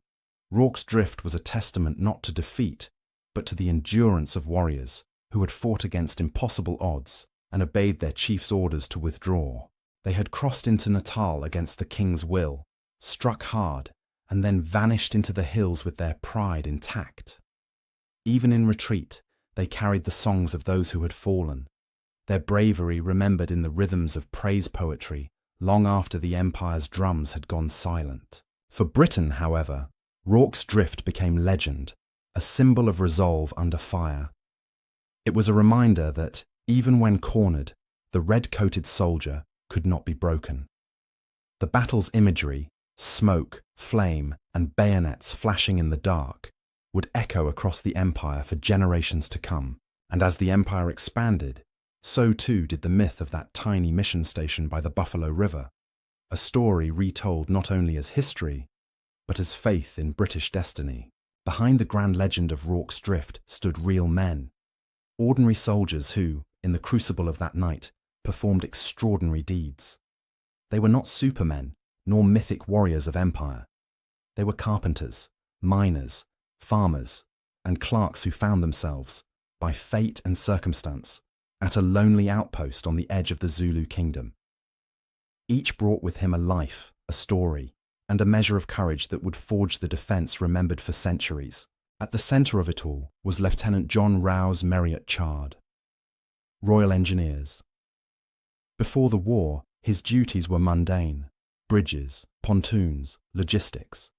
[SPEAKER 1] Rorke's drift was a testament not to defeat, but to the endurance of warriors who had fought against impossible odds and obeyed their chief's orders to withdraw. They had crossed into Natal against the king's will, struck hard, and then vanished into the hills with their pride intact. Even in retreat, they carried the songs of those who had fallen, their bravery remembered in the rhythms of praise poetry long after the empire's drums had gone silent. For Britain, however, Rorke's drift became legend, a symbol of resolve under fire. It was a reminder that, even when cornered, the red-coated soldier could not be broken. The battle's imagery, smoke, flame, and bayonets flashing in the dark, would echo across the empire for generations to come, and as the empire expanded, so too did the myth of that tiny mission station by the Buffalo River, a story retold not only as history, but as faith in British destiny. Behind the grand legend of Rorke's drift stood real men, ordinary soldiers who, in the crucible of that night, performed extraordinary deeds. They were not supermen, nor mythic warriors of empire. They were carpenters, miners, farmers, and clerks who found themselves, by fate and circumstance, at a lonely outpost on the edge of the Zulu kingdom. Each brought with him a life, a story, and a measure of courage that would forge the defence remembered for centuries. At the centre of it all was Lieutenant John Rouse Marriott Chard, Royal Engineers. Before the war, his duties were mundane: bridges, pontoons, logistics.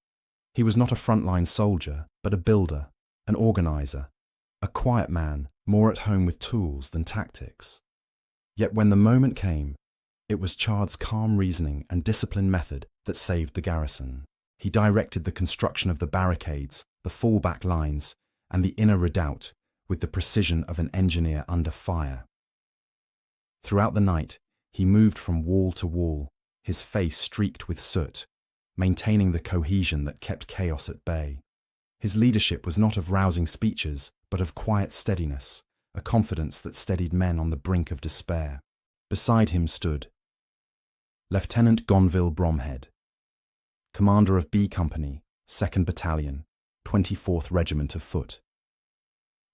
[SPEAKER 1] He was not a frontline soldier, but a builder, an organiser, a quiet man, more at home with tools than tactics. Yet when the moment came, it was Chard's calm reasoning and disciplined method that saved the garrison. He directed the construction of the barricades, the fallback lines, and the inner redoubt with the precision of an engineer under fire. Throughout the night, he moved from wall to wall, his face streaked with soot, maintaining the cohesion that kept chaos at bay. His leadership was not of rousing speeches, but of quiet steadiness, a confidence that steadied men on the brink of despair. Beside him stood Lieutenant Gonville Bromhead, commander of B Company, 2nd Battalion, 24th Regiment of Foot.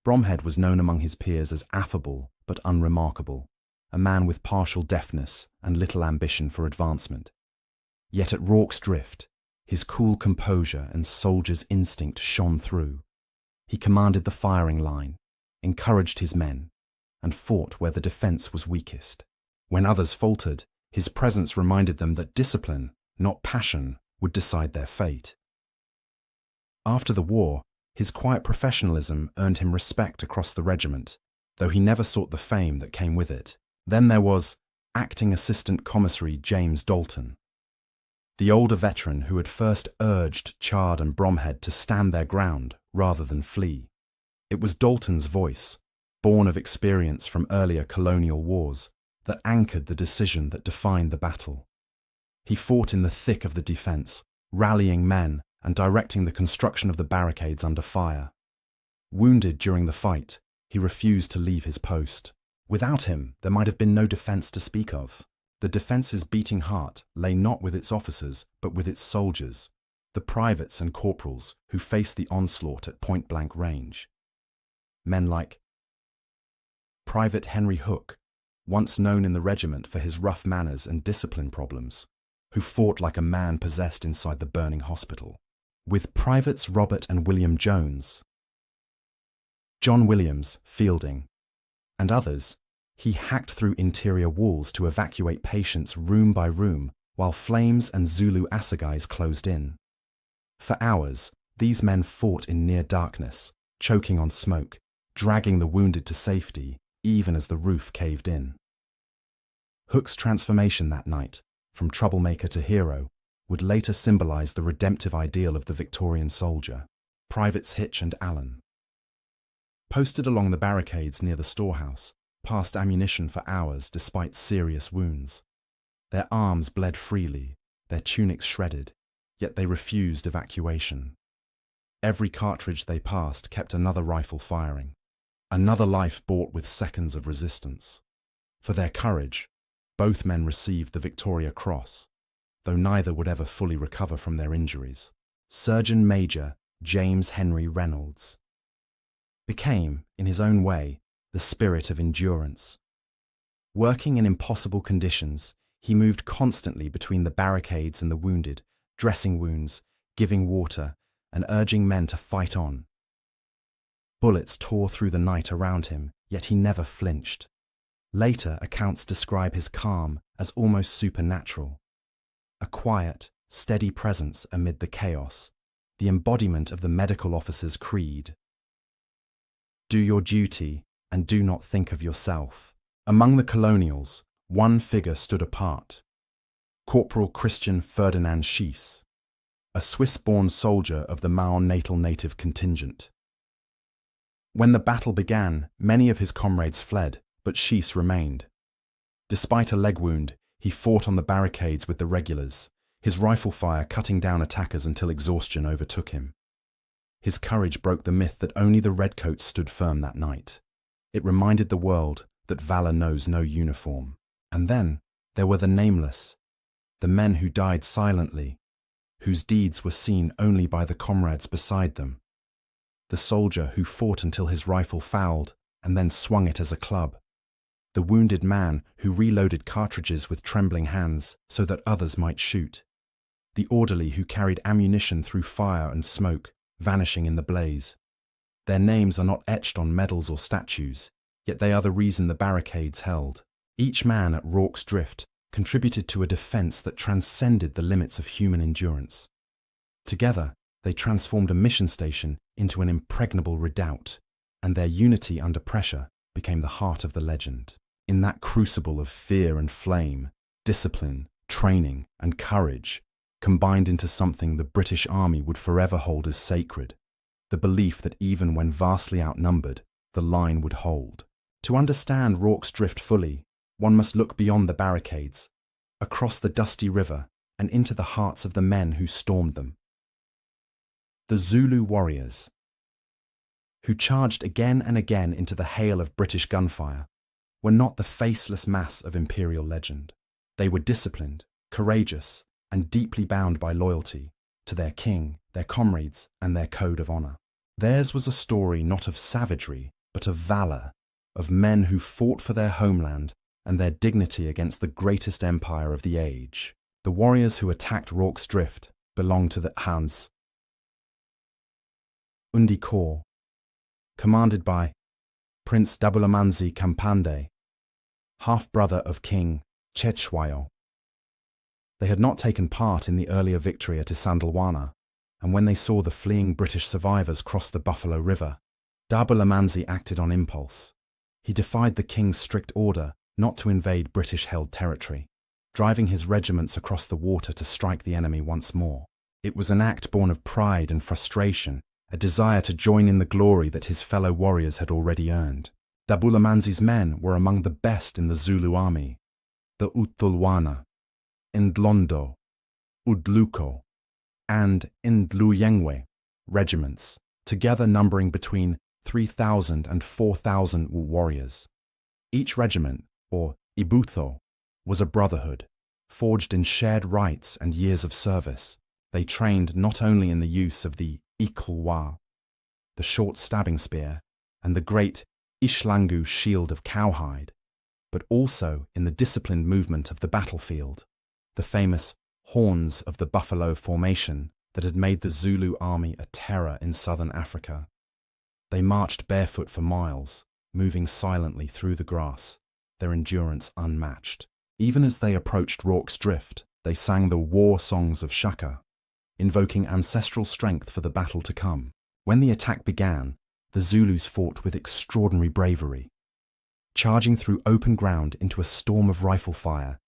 [SPEAKER 1] Bromhead was known among his peers as affable but unremarkable, a man with partial deafness and little ambition for advancement. Yet at Rorke's drift, his cool composure and soldier's instinct shone through. He commanded the firing line, encouraged his men, and fought where the defence was weakest. When others faltered, his presence reminded them that discipline, not passion, would decide their fate. After the war, his quiet professionalism earned him respect across the regiment, though he never sought the fame that came with it. Then there was Acting Assistant Commissary James Dalton, the older veteran who had first urged Chard and Bromhead to stand their ground rather than flee. It was Dalton's voice, born of experience from earlier colonial wars, that anchored the decision that defined the battle. He fought in the thick of the defence, rallying men and directing the construction of the barricades under fire. Wounded during the fight, he refused to leave his post. Without him, there might have been no defence to speak of. The defence's beating heart lay not with its officers, but with its soldiers, the privates and corporals who faced the onslaught at point-blank range. Men like Private Henry Hook, once known in the regiment for his rough manners and discipline problems, who fought like a man possessed inside the burning hospital. With Privates Robert and William Jones, John Williams, Fielding, and others, he hacked through interior walls to evacuate patients room by room while flames and Zulu assegais closed in. For hours, these men fought in near darkness, choking on smoke, dragging the wounded to safety, even as the roof caved in. Hook's transformation that night, from troublemaker to hero, would later symbolize the redemptive ideal of the Victorian soldier, Privates Hitch and Allen. Posted along the barricades near the storehouse, passed ammunition for hours despite serious wounds. Their arms bled freely, their tunics shredded, yet they refused evacuation. Every cartridge they passed kept another rifle firing, another life bought with seconds of resistance. For their courage, both men received the Victoria Cross, though neither would ever fully recover from their injuries. Surgeon Major James Henry Reynolds became, in his own way, the spirit of endurance. Working in impossible conditions, he moved constantly between the barricades and the wounded, dressing wounds, giving water, and urging men to fight on. Bullets tore through the night around him, yet he never flinched. Later accounts describe his calm as almost supernatural. A quiet, steady presence amid the chaos, the embodiment of the medical officer's creed. Do your duty and do not think of yourself. Among the colonials, one figure stood apart. Corporal Christian Ferdinand Schiess, a Swiss-born soldier of the Mao-natal native contingent. When the battle began, many of his comrades fled, but Schiess remained. Despite a leg wound, he fought on the barricades with the regulars, his rifle fire cutting down attackers until exhaustion overtook him. His courage broke the myth that only the redcoats stood firm that night. It reminded the world that valor knows no uniform. And then there were the nameless, the men who died silently, whose deeds were seen only by the comrades beside them. The soldier who fought until his rifle fouled and then swung it as a club. The wounded man who reloaded cartridges with trembling hands so that others might shoot. The orderly who carried ammunition through fire and smoke, vanishing in the blaze. Their names are not etched on medals or statues, yet they are the reason the barricades held. Each man at Rorke's Drift contributed to a defense that transcended the limits of human endurance. Together, they transformed a mission station into an impregnable redoubt, and their unity under pressure became the heart of the legend. In that crucible of fear and flame, discipline, training, and courage, combined into something the British Army would forever hold as sacred, the belief that even when vastly outnumbered, the line would hold. To understand Rorke's Drift fully, one must look beyond the barricades, across the dusty river, and into the hearts of the men who stormed them. The Zulu warriors, who charged again and again into the hail of British gunfire, were not the faceless mass of imperial legend. They were disciplined, courageous, and deeply bound by loyalty to their king, their comrades, and their code of honor. Theirs was a story not of savagery, but of valor, of men who fought for their homeland and their dignity against the greatest empire of the age. The warriors who attacked Rorke's Drift belonged to the Hans Undi Corps, commanded by Prince Dabulamanzi Kampande, half-brother of King Cetshwayo. They had not taken part in the earlier victory at Isandlwana, and when they saw the fleeing British survivors cross the Buffalo River, Dabulamanzi acted on impulse. He defied the king's strict order not to invade British-held territory, driving his regiments across the water to strike the enemy once more. It was an act born of pride and frustration, a desire to join in the glory that his fellow warriors had already earned. Dabulamanzi's men were among the best in the Zulu army, the Utulwana, Ndlondo, Udluko, and Ndluyengwe regiments, together numbering between 3,000 and 4,000 warriors. Each regiment, or Ibutho, was a brotherhood, forged in shared rights and years of service. They trained not only in the use of the Ikulwa, the short stabbing spear, and the great Ishlangu shield of cowhide, but also in the disciplined movement of the battlefield, the famous horns of the buffalo formation that had made the Zulu army a terror in southern Africa. They marched barefoot for miles, moving silently through the grass, their endurance unmatched. Even as they approached Rorke's Drift, they sang the war songs of Shaka, invoking ancestral strength for the battle to come. When the attack began, the Zulus fought with extraordinary bravery. Charging through open ground into a storm of rifle fire,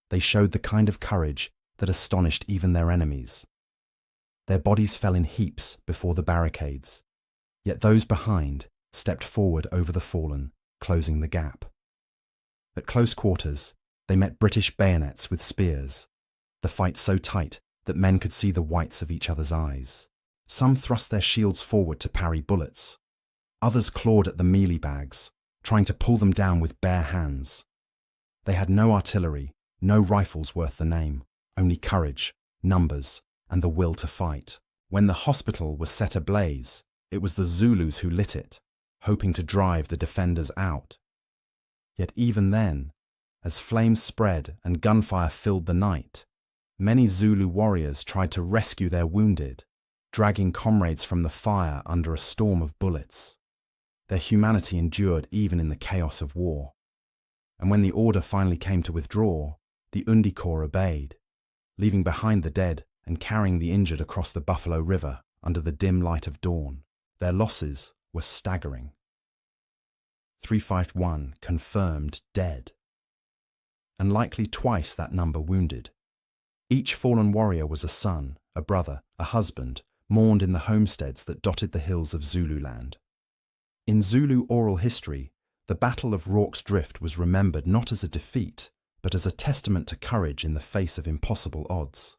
[SPEAKER 1] they showed the kind of courage that astonished even their enemies. Their bodies fell in heaps before the barricades, yet those behind stepped forward over the fallen, closing the gap. At close quarters, they met British bayonets with spears, the fight so tight that men could see the whites of each other's eyes. Some thrust their shields forward to parry bullets. Others clawed at the melee bags, trying to pull them down with bare hands. They had no artillery, no rifles worth the name, only courage, numbers, and the will to fight. When the hospital was set ablaze, it was the Zulus who lit it, hoping to drive the defenders out. Yet even then, as flames spread and gunfire filled the night, many Zulu warriors tried to rescue their wounded, dragging comrades from the fire under a storm of bullets. Their humanity endured even in the chaos of war. And when the order finally came to withdraw, the Undi Corps obeyed, leaving behind the dead and carrying the injured across the Buffalo River under the dim light of dawn. Their losses were staggering. 351 confirmed dead, and likely twice that number wounded. Each fallen warrior was a son, a brother, a husband, mourned in the homesteads that dotted the hills of Zululand. In Zulu oral history, the Battle of Rorke's Drift was remembered not as a defeat, but as a testament to courage in the face of impossible odds.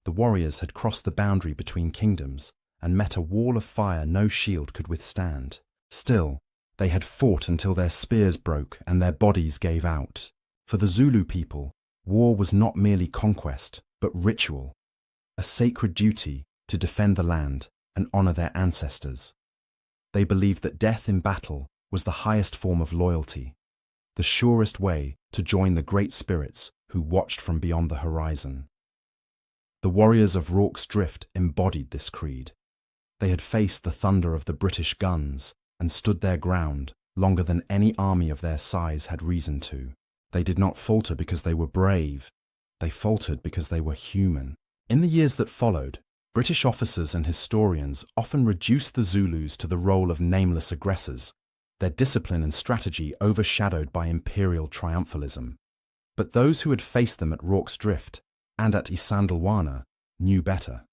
[SPEAKER 1] The warriors had crossed the boundary between kingdoms and met a wall of fire no shield could withstand. Still, they had fought until their spears broke and their bodies gave out. For the Zulu people, war was not merely conquest, but ritual, a sacred duty to defend the land and honor their ancestors. They believed that death in battle was the highest form of loyalty, the surest way to join the great spirits who watched from beyond the horizon. The warriors of Rorke's Drift embodied this creed. They had faced the thunder of the British guns and stood their ground longer than any army of their size had reason to. They did not falter because they were brave. They faltered because they were human. In the years that followed, British officers and historians often reduced the Zulus to the role of nameless aggressors, their discipline and strategy overshadowed by imperial triumphalism. But those who had faced them at Rorke's Drift and at Isandlwana knew better.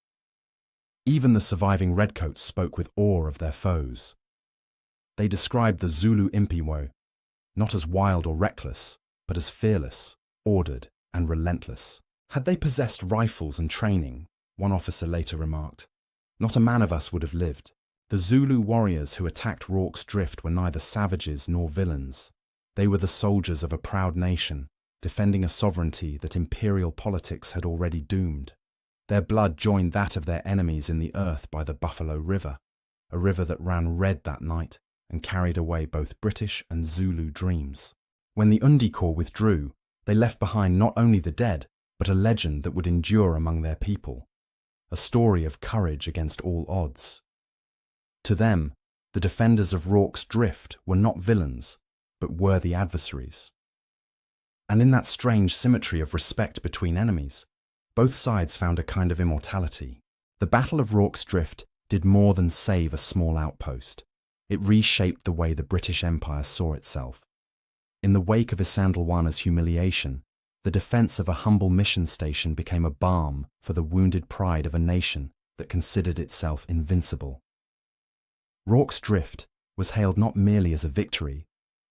[SPEAKER 1] Even the surviving redcoats spoke with awe of their foes. They described the Zulu Impiwo not as wild or reckless, but as fearless, ordered, and relentless. Had they possessed rifles and training, one officer later remarked, not a man of us would have lived. The Zulu warriors who attacked Rorke's Drift were neither savages nor villains. They were the soldiers of a proud nation, defending a sovereignty that imperial politics had already doomed. Their blood joined that of their enemies in the earth by the Buffalo River, a river that ran red that night and carried away both British and Zulu dreams. When the Undi Corps withdrew, they left behind not only the dead, but a legend that would endure among their people, a story of courage against all odds. To them, the defenders of Rorke's Drift were not villains, but worthy adversaries. And in that strange symmetry of respect between enemies, both sides found a kind of immortality. The Battle of Rorke's Drift did more than save a small outpost. It reshaped the way the British Empire saw itself. In the wake of Isandlwana's humiliation, the defense of a humble mission station became a balm for the wounded pride of a nation that considered itself invincible. Rorke's Drift was hailed not merely as a victory,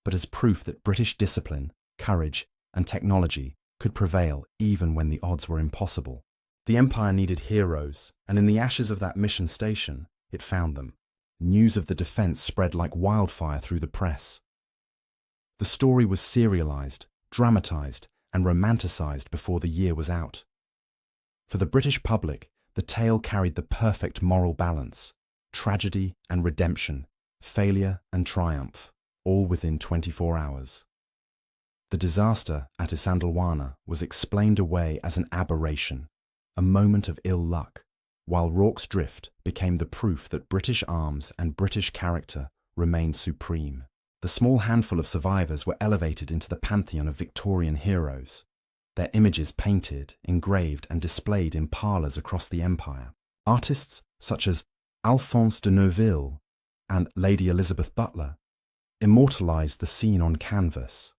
[SPEAKER 1] but as proof that British discipline, courage, and technology could prevail even when the odds were impossible. The Empire needed heroes, and in the ashes of that mission station, it found them. News of the defense spread like wildfire through the press. The story was serialized, dramatized, and romanticized before the year was out. For the British public, the tale carried the perfect moral balance: tragedy and redemption, failure and triumph, all within 24 hours. The disaster at Isandlwana was explained away as an aberration, a moment of ill luck, while Rorke's Drift became the proof that British arms and British character remained supreme. The small handful of survivors were elevated into the pantheon of Victorian heroes, their images painted, engraved, and displayed in parlours across the empire. Artists such as Alphonse de Neuville and Lady Elizabeth Butler immortalised the scene on canvas.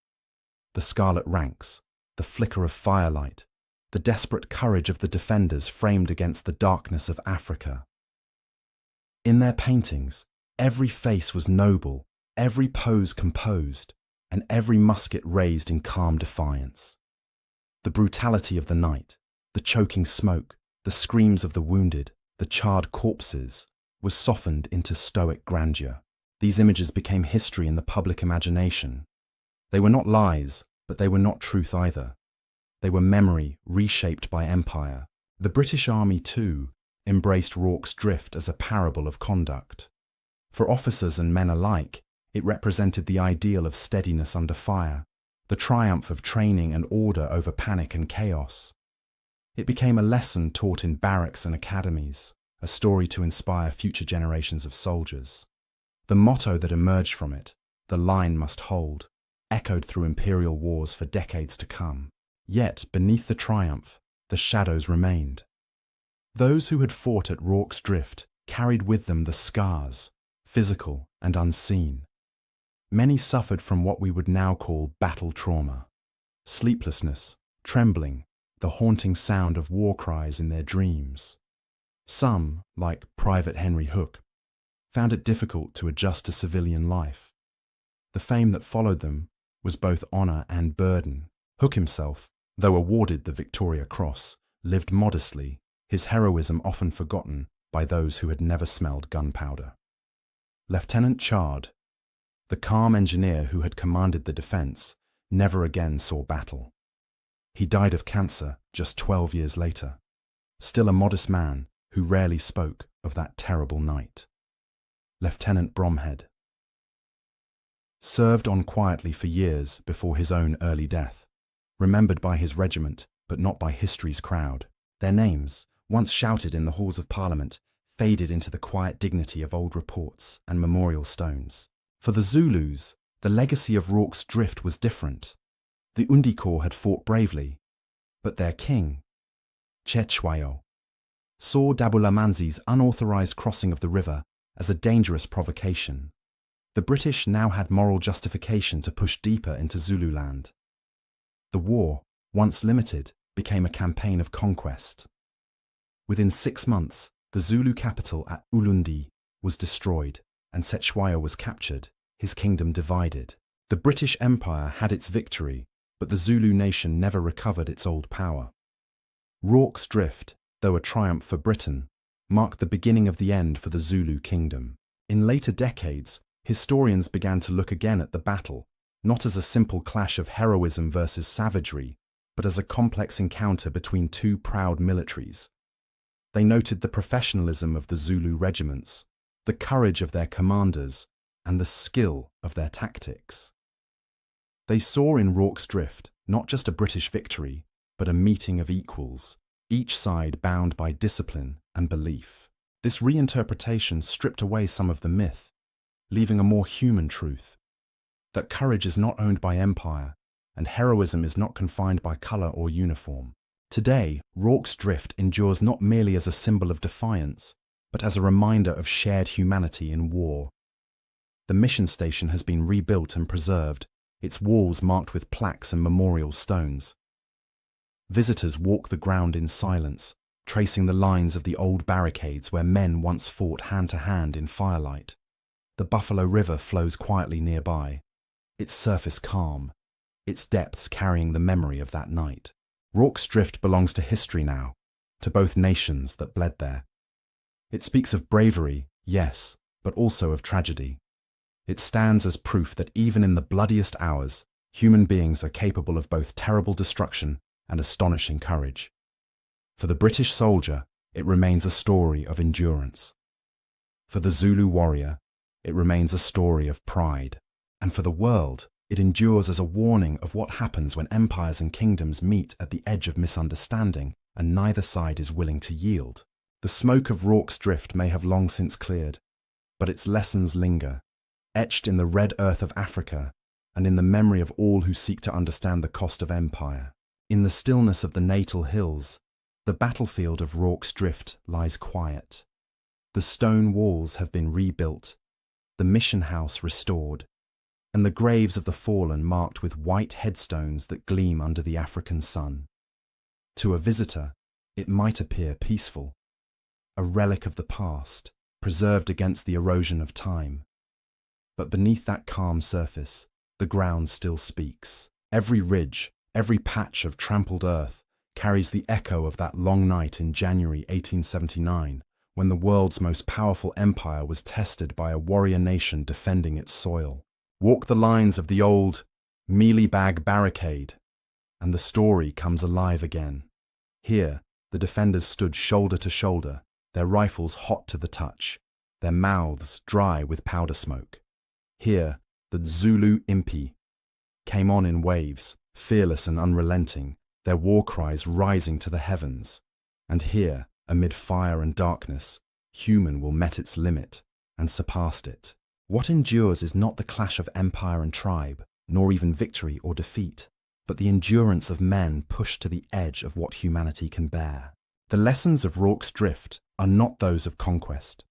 [SPEAKER 1] The scarlet ranks, the flicker of firelight, the desperate courage of the defenders framed against the darkness of Africa. In their paintings, every face was noble, every pose composed, and every musket raised in calm defiance. The brutality of the night, the choking smoke, the screams of the wounded, the charred corpses, was softened into stoic grandeur. These images became history in the public imagination. They were not lies, but they were not truth either. They were memory reshaped by empire. The British Army, too, embraced Rorke's drift as a parable of conduct. For officers and men alike, it represented the ideal of steadiness under fire, the triumph of training and order over panic and chaos. It became a lesson taught in barracks and academies, a story to inspire future generations of soldiers. The motto that emerged from it, "The line must hold," echoed through imperial wars for decades to come. Yet, beneath the triumph, the shadows remained. Those who had fought at Rorke's drift carried with them the scars, physical and unseen. Many suffered from what we would now call battle trauma. Sleeplessness, trembling, the haunting sound of war cries in their dreams. Some, like Private Henry Hook, found it difficult to adjust to civilian life. The fame that followed them was both honour and burden. Hook himself, though awarded the Victoria Cross, lived modestly, his heroism often forgotten by those who had never smelled gunpowder. Lieutenant Chard, the calm engineer who had commanded the defence, never again saw battle. He died of cancer just 12 years later, still a modest man who rarely spoke of that terrible night. Lieutenant Bromhead served on quietly for years before his own early death, remembered by his regiment but not by history's crowd. Their names, once shouted in the halls of Parliament, faded into the quiet dignity of old reports and memorial stones. For the Zulus, the legacy of Rorke's drift was different. The Undikor had fought bravely, but their king, Cetshwayo, saw Dabulamanzi's unauthorized crossing of the river as a dangerous provocation. The British now had moral justification to push deeper into Zululand. The war, once limited, became a campaign of conquest. Within 6 months, the Zulu capital at Ulundi was destroyed and Cetshwayo was captured, his kingdom divided. The British Empire had its victory, but the Zulu nation never recovered its old power. Rorke's drift, though a triumph for Britain, marked the beginning of the end for the Zulu kingdom. In later decades, historians began to look again at the battle, not as a simple clash of heroism versus savagery, but as a complex encounter between two proud militaries. They noted the professionalism of the Zulu regiments, the courage of their commanders, and the skill of their tactics. They saw in Rorke's drift not just a British victory, but a meeting of equals, each side bound by discipline and belief. This reinterpretation stripped away some of the myth, leaving a more human truth, that courage is not owned by empire, and heroism is not confined by colour or uniform. Today, Rorke's drift endures not merely as a symbol of defiance, but as a reminder of shared humanity in war. The mission station has been rebuilt and preserved, its walls marked with plaques and memorial stones. Visitors walk the ground in silence, tracing the lines of the old barricades where men once fought hand to hand in firelight. The Buffalo River flows quietly nearby, its surface calm, its depths carrying the memory of that night. Rorke's drift belongs to history now, to both nations that bled there. It speaks of bravery, yes, but also of tragedy. It stands as proof that even in the bloodiest hours, human beings are capable of both terrible destruction and astonishing courage. For the British soldier, it remains a story of endurance. For the Zulu warrior, it remains a story of pride. And for the world, it endures as a warning of what happens when empires and kingdoms meet at the edge of misunderstanding and neither side is willing to yield. The smoke of Rorke's drift may have long since cleared, but its lessons linger, etched in the red earth of Africa and in the memory of all who seek to understand the cost of empire. In the stillness of the natal hills, the battlefield of Rorke's drift lies quiet. The stone walls have been rebuilt, the mission house restored, and the graves of the fallen marked with white headstones that gleam under the African sun. To a visitor, it might appear peaceful, a relic of the past, preserved against the erosion of time. But beneath that calm surface, the ground still speaks. Every ridge, every patch of trampled earth carries the echo of that long night in January 1879, when the world's most powerful empire was tested by a warrior nation defending its soil. Walk the lines of the old mealie bag barricade, and the story comes alive again. Here, the defenders stood shoulder to shoulder, their rifles hot to the touch, their mouths dry with powder smoke. Here, the Zulu impi came on in waves, fearless and unrelenting, their war cries rising to the heavens. And here, amid fire and darkness, human will met its limit and surpassed it. What endures is not the clash of empire and tribe, nor even victory or defeat, but the endurance of men pushed to the edge of what humanity can bear. The lessons of Rorke's Drift are not those of conquest.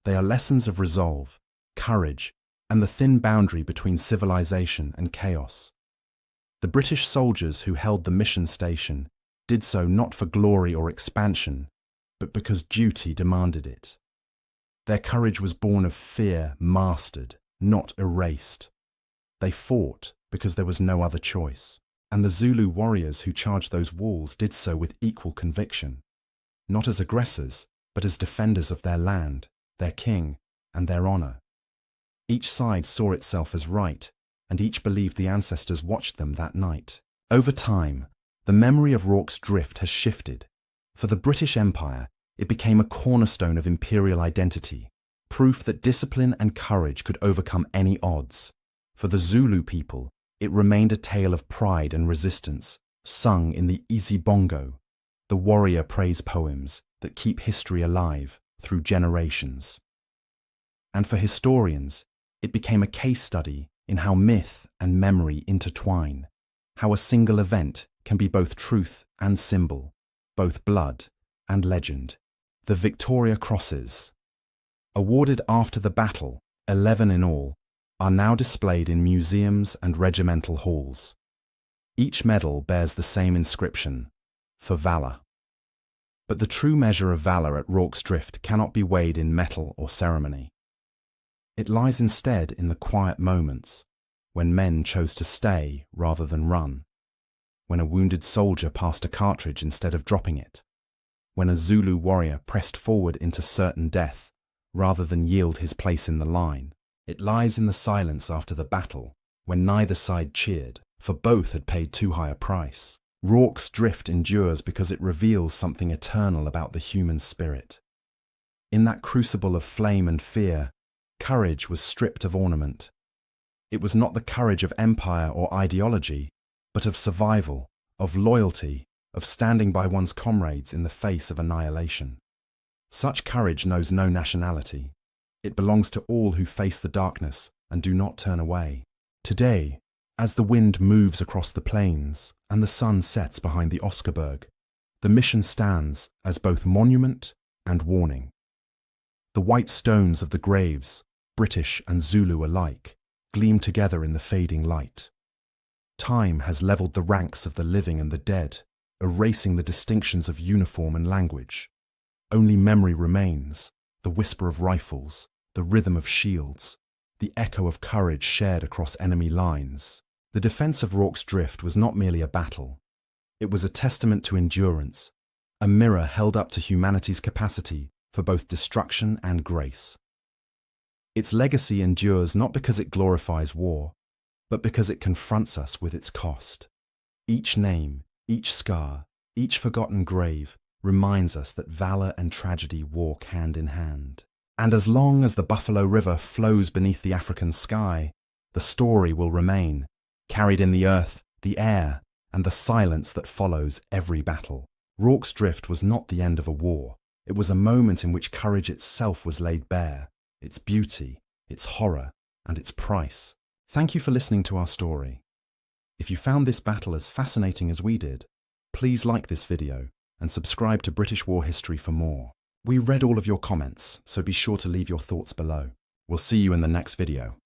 [SPEAKER 1] They are lessons of resolve, courage, and the thin boundary between civilization and chaos. The British soldiers who held the mission station did so not for glory or expansion, but because duty demanded it. Their courage was born of fear mastered, not erased. They fought because there was no other choice, and the Zulu warriors who charged those walls did so with equal conviction, not as aggressors, but as defenders of their land, their king, and their honor. Each side saw itself as right, and each believed the ancestors watched them that night. Over time, the memory of Rorke's Drift has shifted. For the British Empire, it became a cornerstone of imperial identity, proof that discipline and courage could overcome any odds. For the Zulu people, it remained a tale of pride and resistance, sung in the Isibongo, the warrior praise poems that keep history alive through generations. And for historians, it became a case study in how myth and memory intertwine, how a single event can be both truth and symbol, both blood and legend. The Victoria Crosses, awarded after the battle, 11 in all, are now displayed in museums and regimental halls. Each medal bears the same inscription, for valour. But the true measure of valour at Rorke's Drift cannot be weighed in metal or ceremony. It lies instead in the quiet moments, when men chose to stay rather than run, when a wounded soldier passed a cartridge instead of dropping it, when a Zulu warrior pressed forward into certain death rather than yield his place in the line. It lies in the silence after the battle, when neither side cheered, for both had paid too high a price. Rorke's Drift endures because it reveals something eternal about the human spirit. In that crucible of flame and fear, courage was stripped of ornament. It was not the courage of empire or ideology, but of survival, of loyalty, of standing by one's comrades in the face of annihilation. Such courage knows no nationality. It belongs to all who face the darkness and do not turn away. Today, as the wind moves across the plains and the sun sets behind the Oscarberg, the mission stands as both monument and warning. The white stones of the graves, British and Zulu alike, gleam together in the fading light. Time has levelled the ranks of the living and the dead, erasing the distinctions of uniform and language. Only memory remains, the whisper of rifles, the rhythm of shields, the echo of courage shared across enemy lines. The defence of Rorke's Drift was not merely a battle. It was a testament to endurance, a mirror held up to humanity's capacity for both destruction and grace. Its legacy endures not because it glorifies war, but because it confronts us with its cost. Each name, each scar, each forgotten grave reminds us that valour and tragedy walk hand in hand. And as long as the Buffalo River flows beneath the African sky, the story will remain, carried in the earth, the air, and the silence that follows every battle. Rorke's Drift was not the end of a war. It was a moment in which courage itself was laid bare, its beauty, its horror, and its price. Thank you for listening to our story. If you found this battle as fascinating as we did, please like this video and subscribe to British War History for more. We read all of your comments, so be sure to leave your thoughts below. We'll see you in the next video.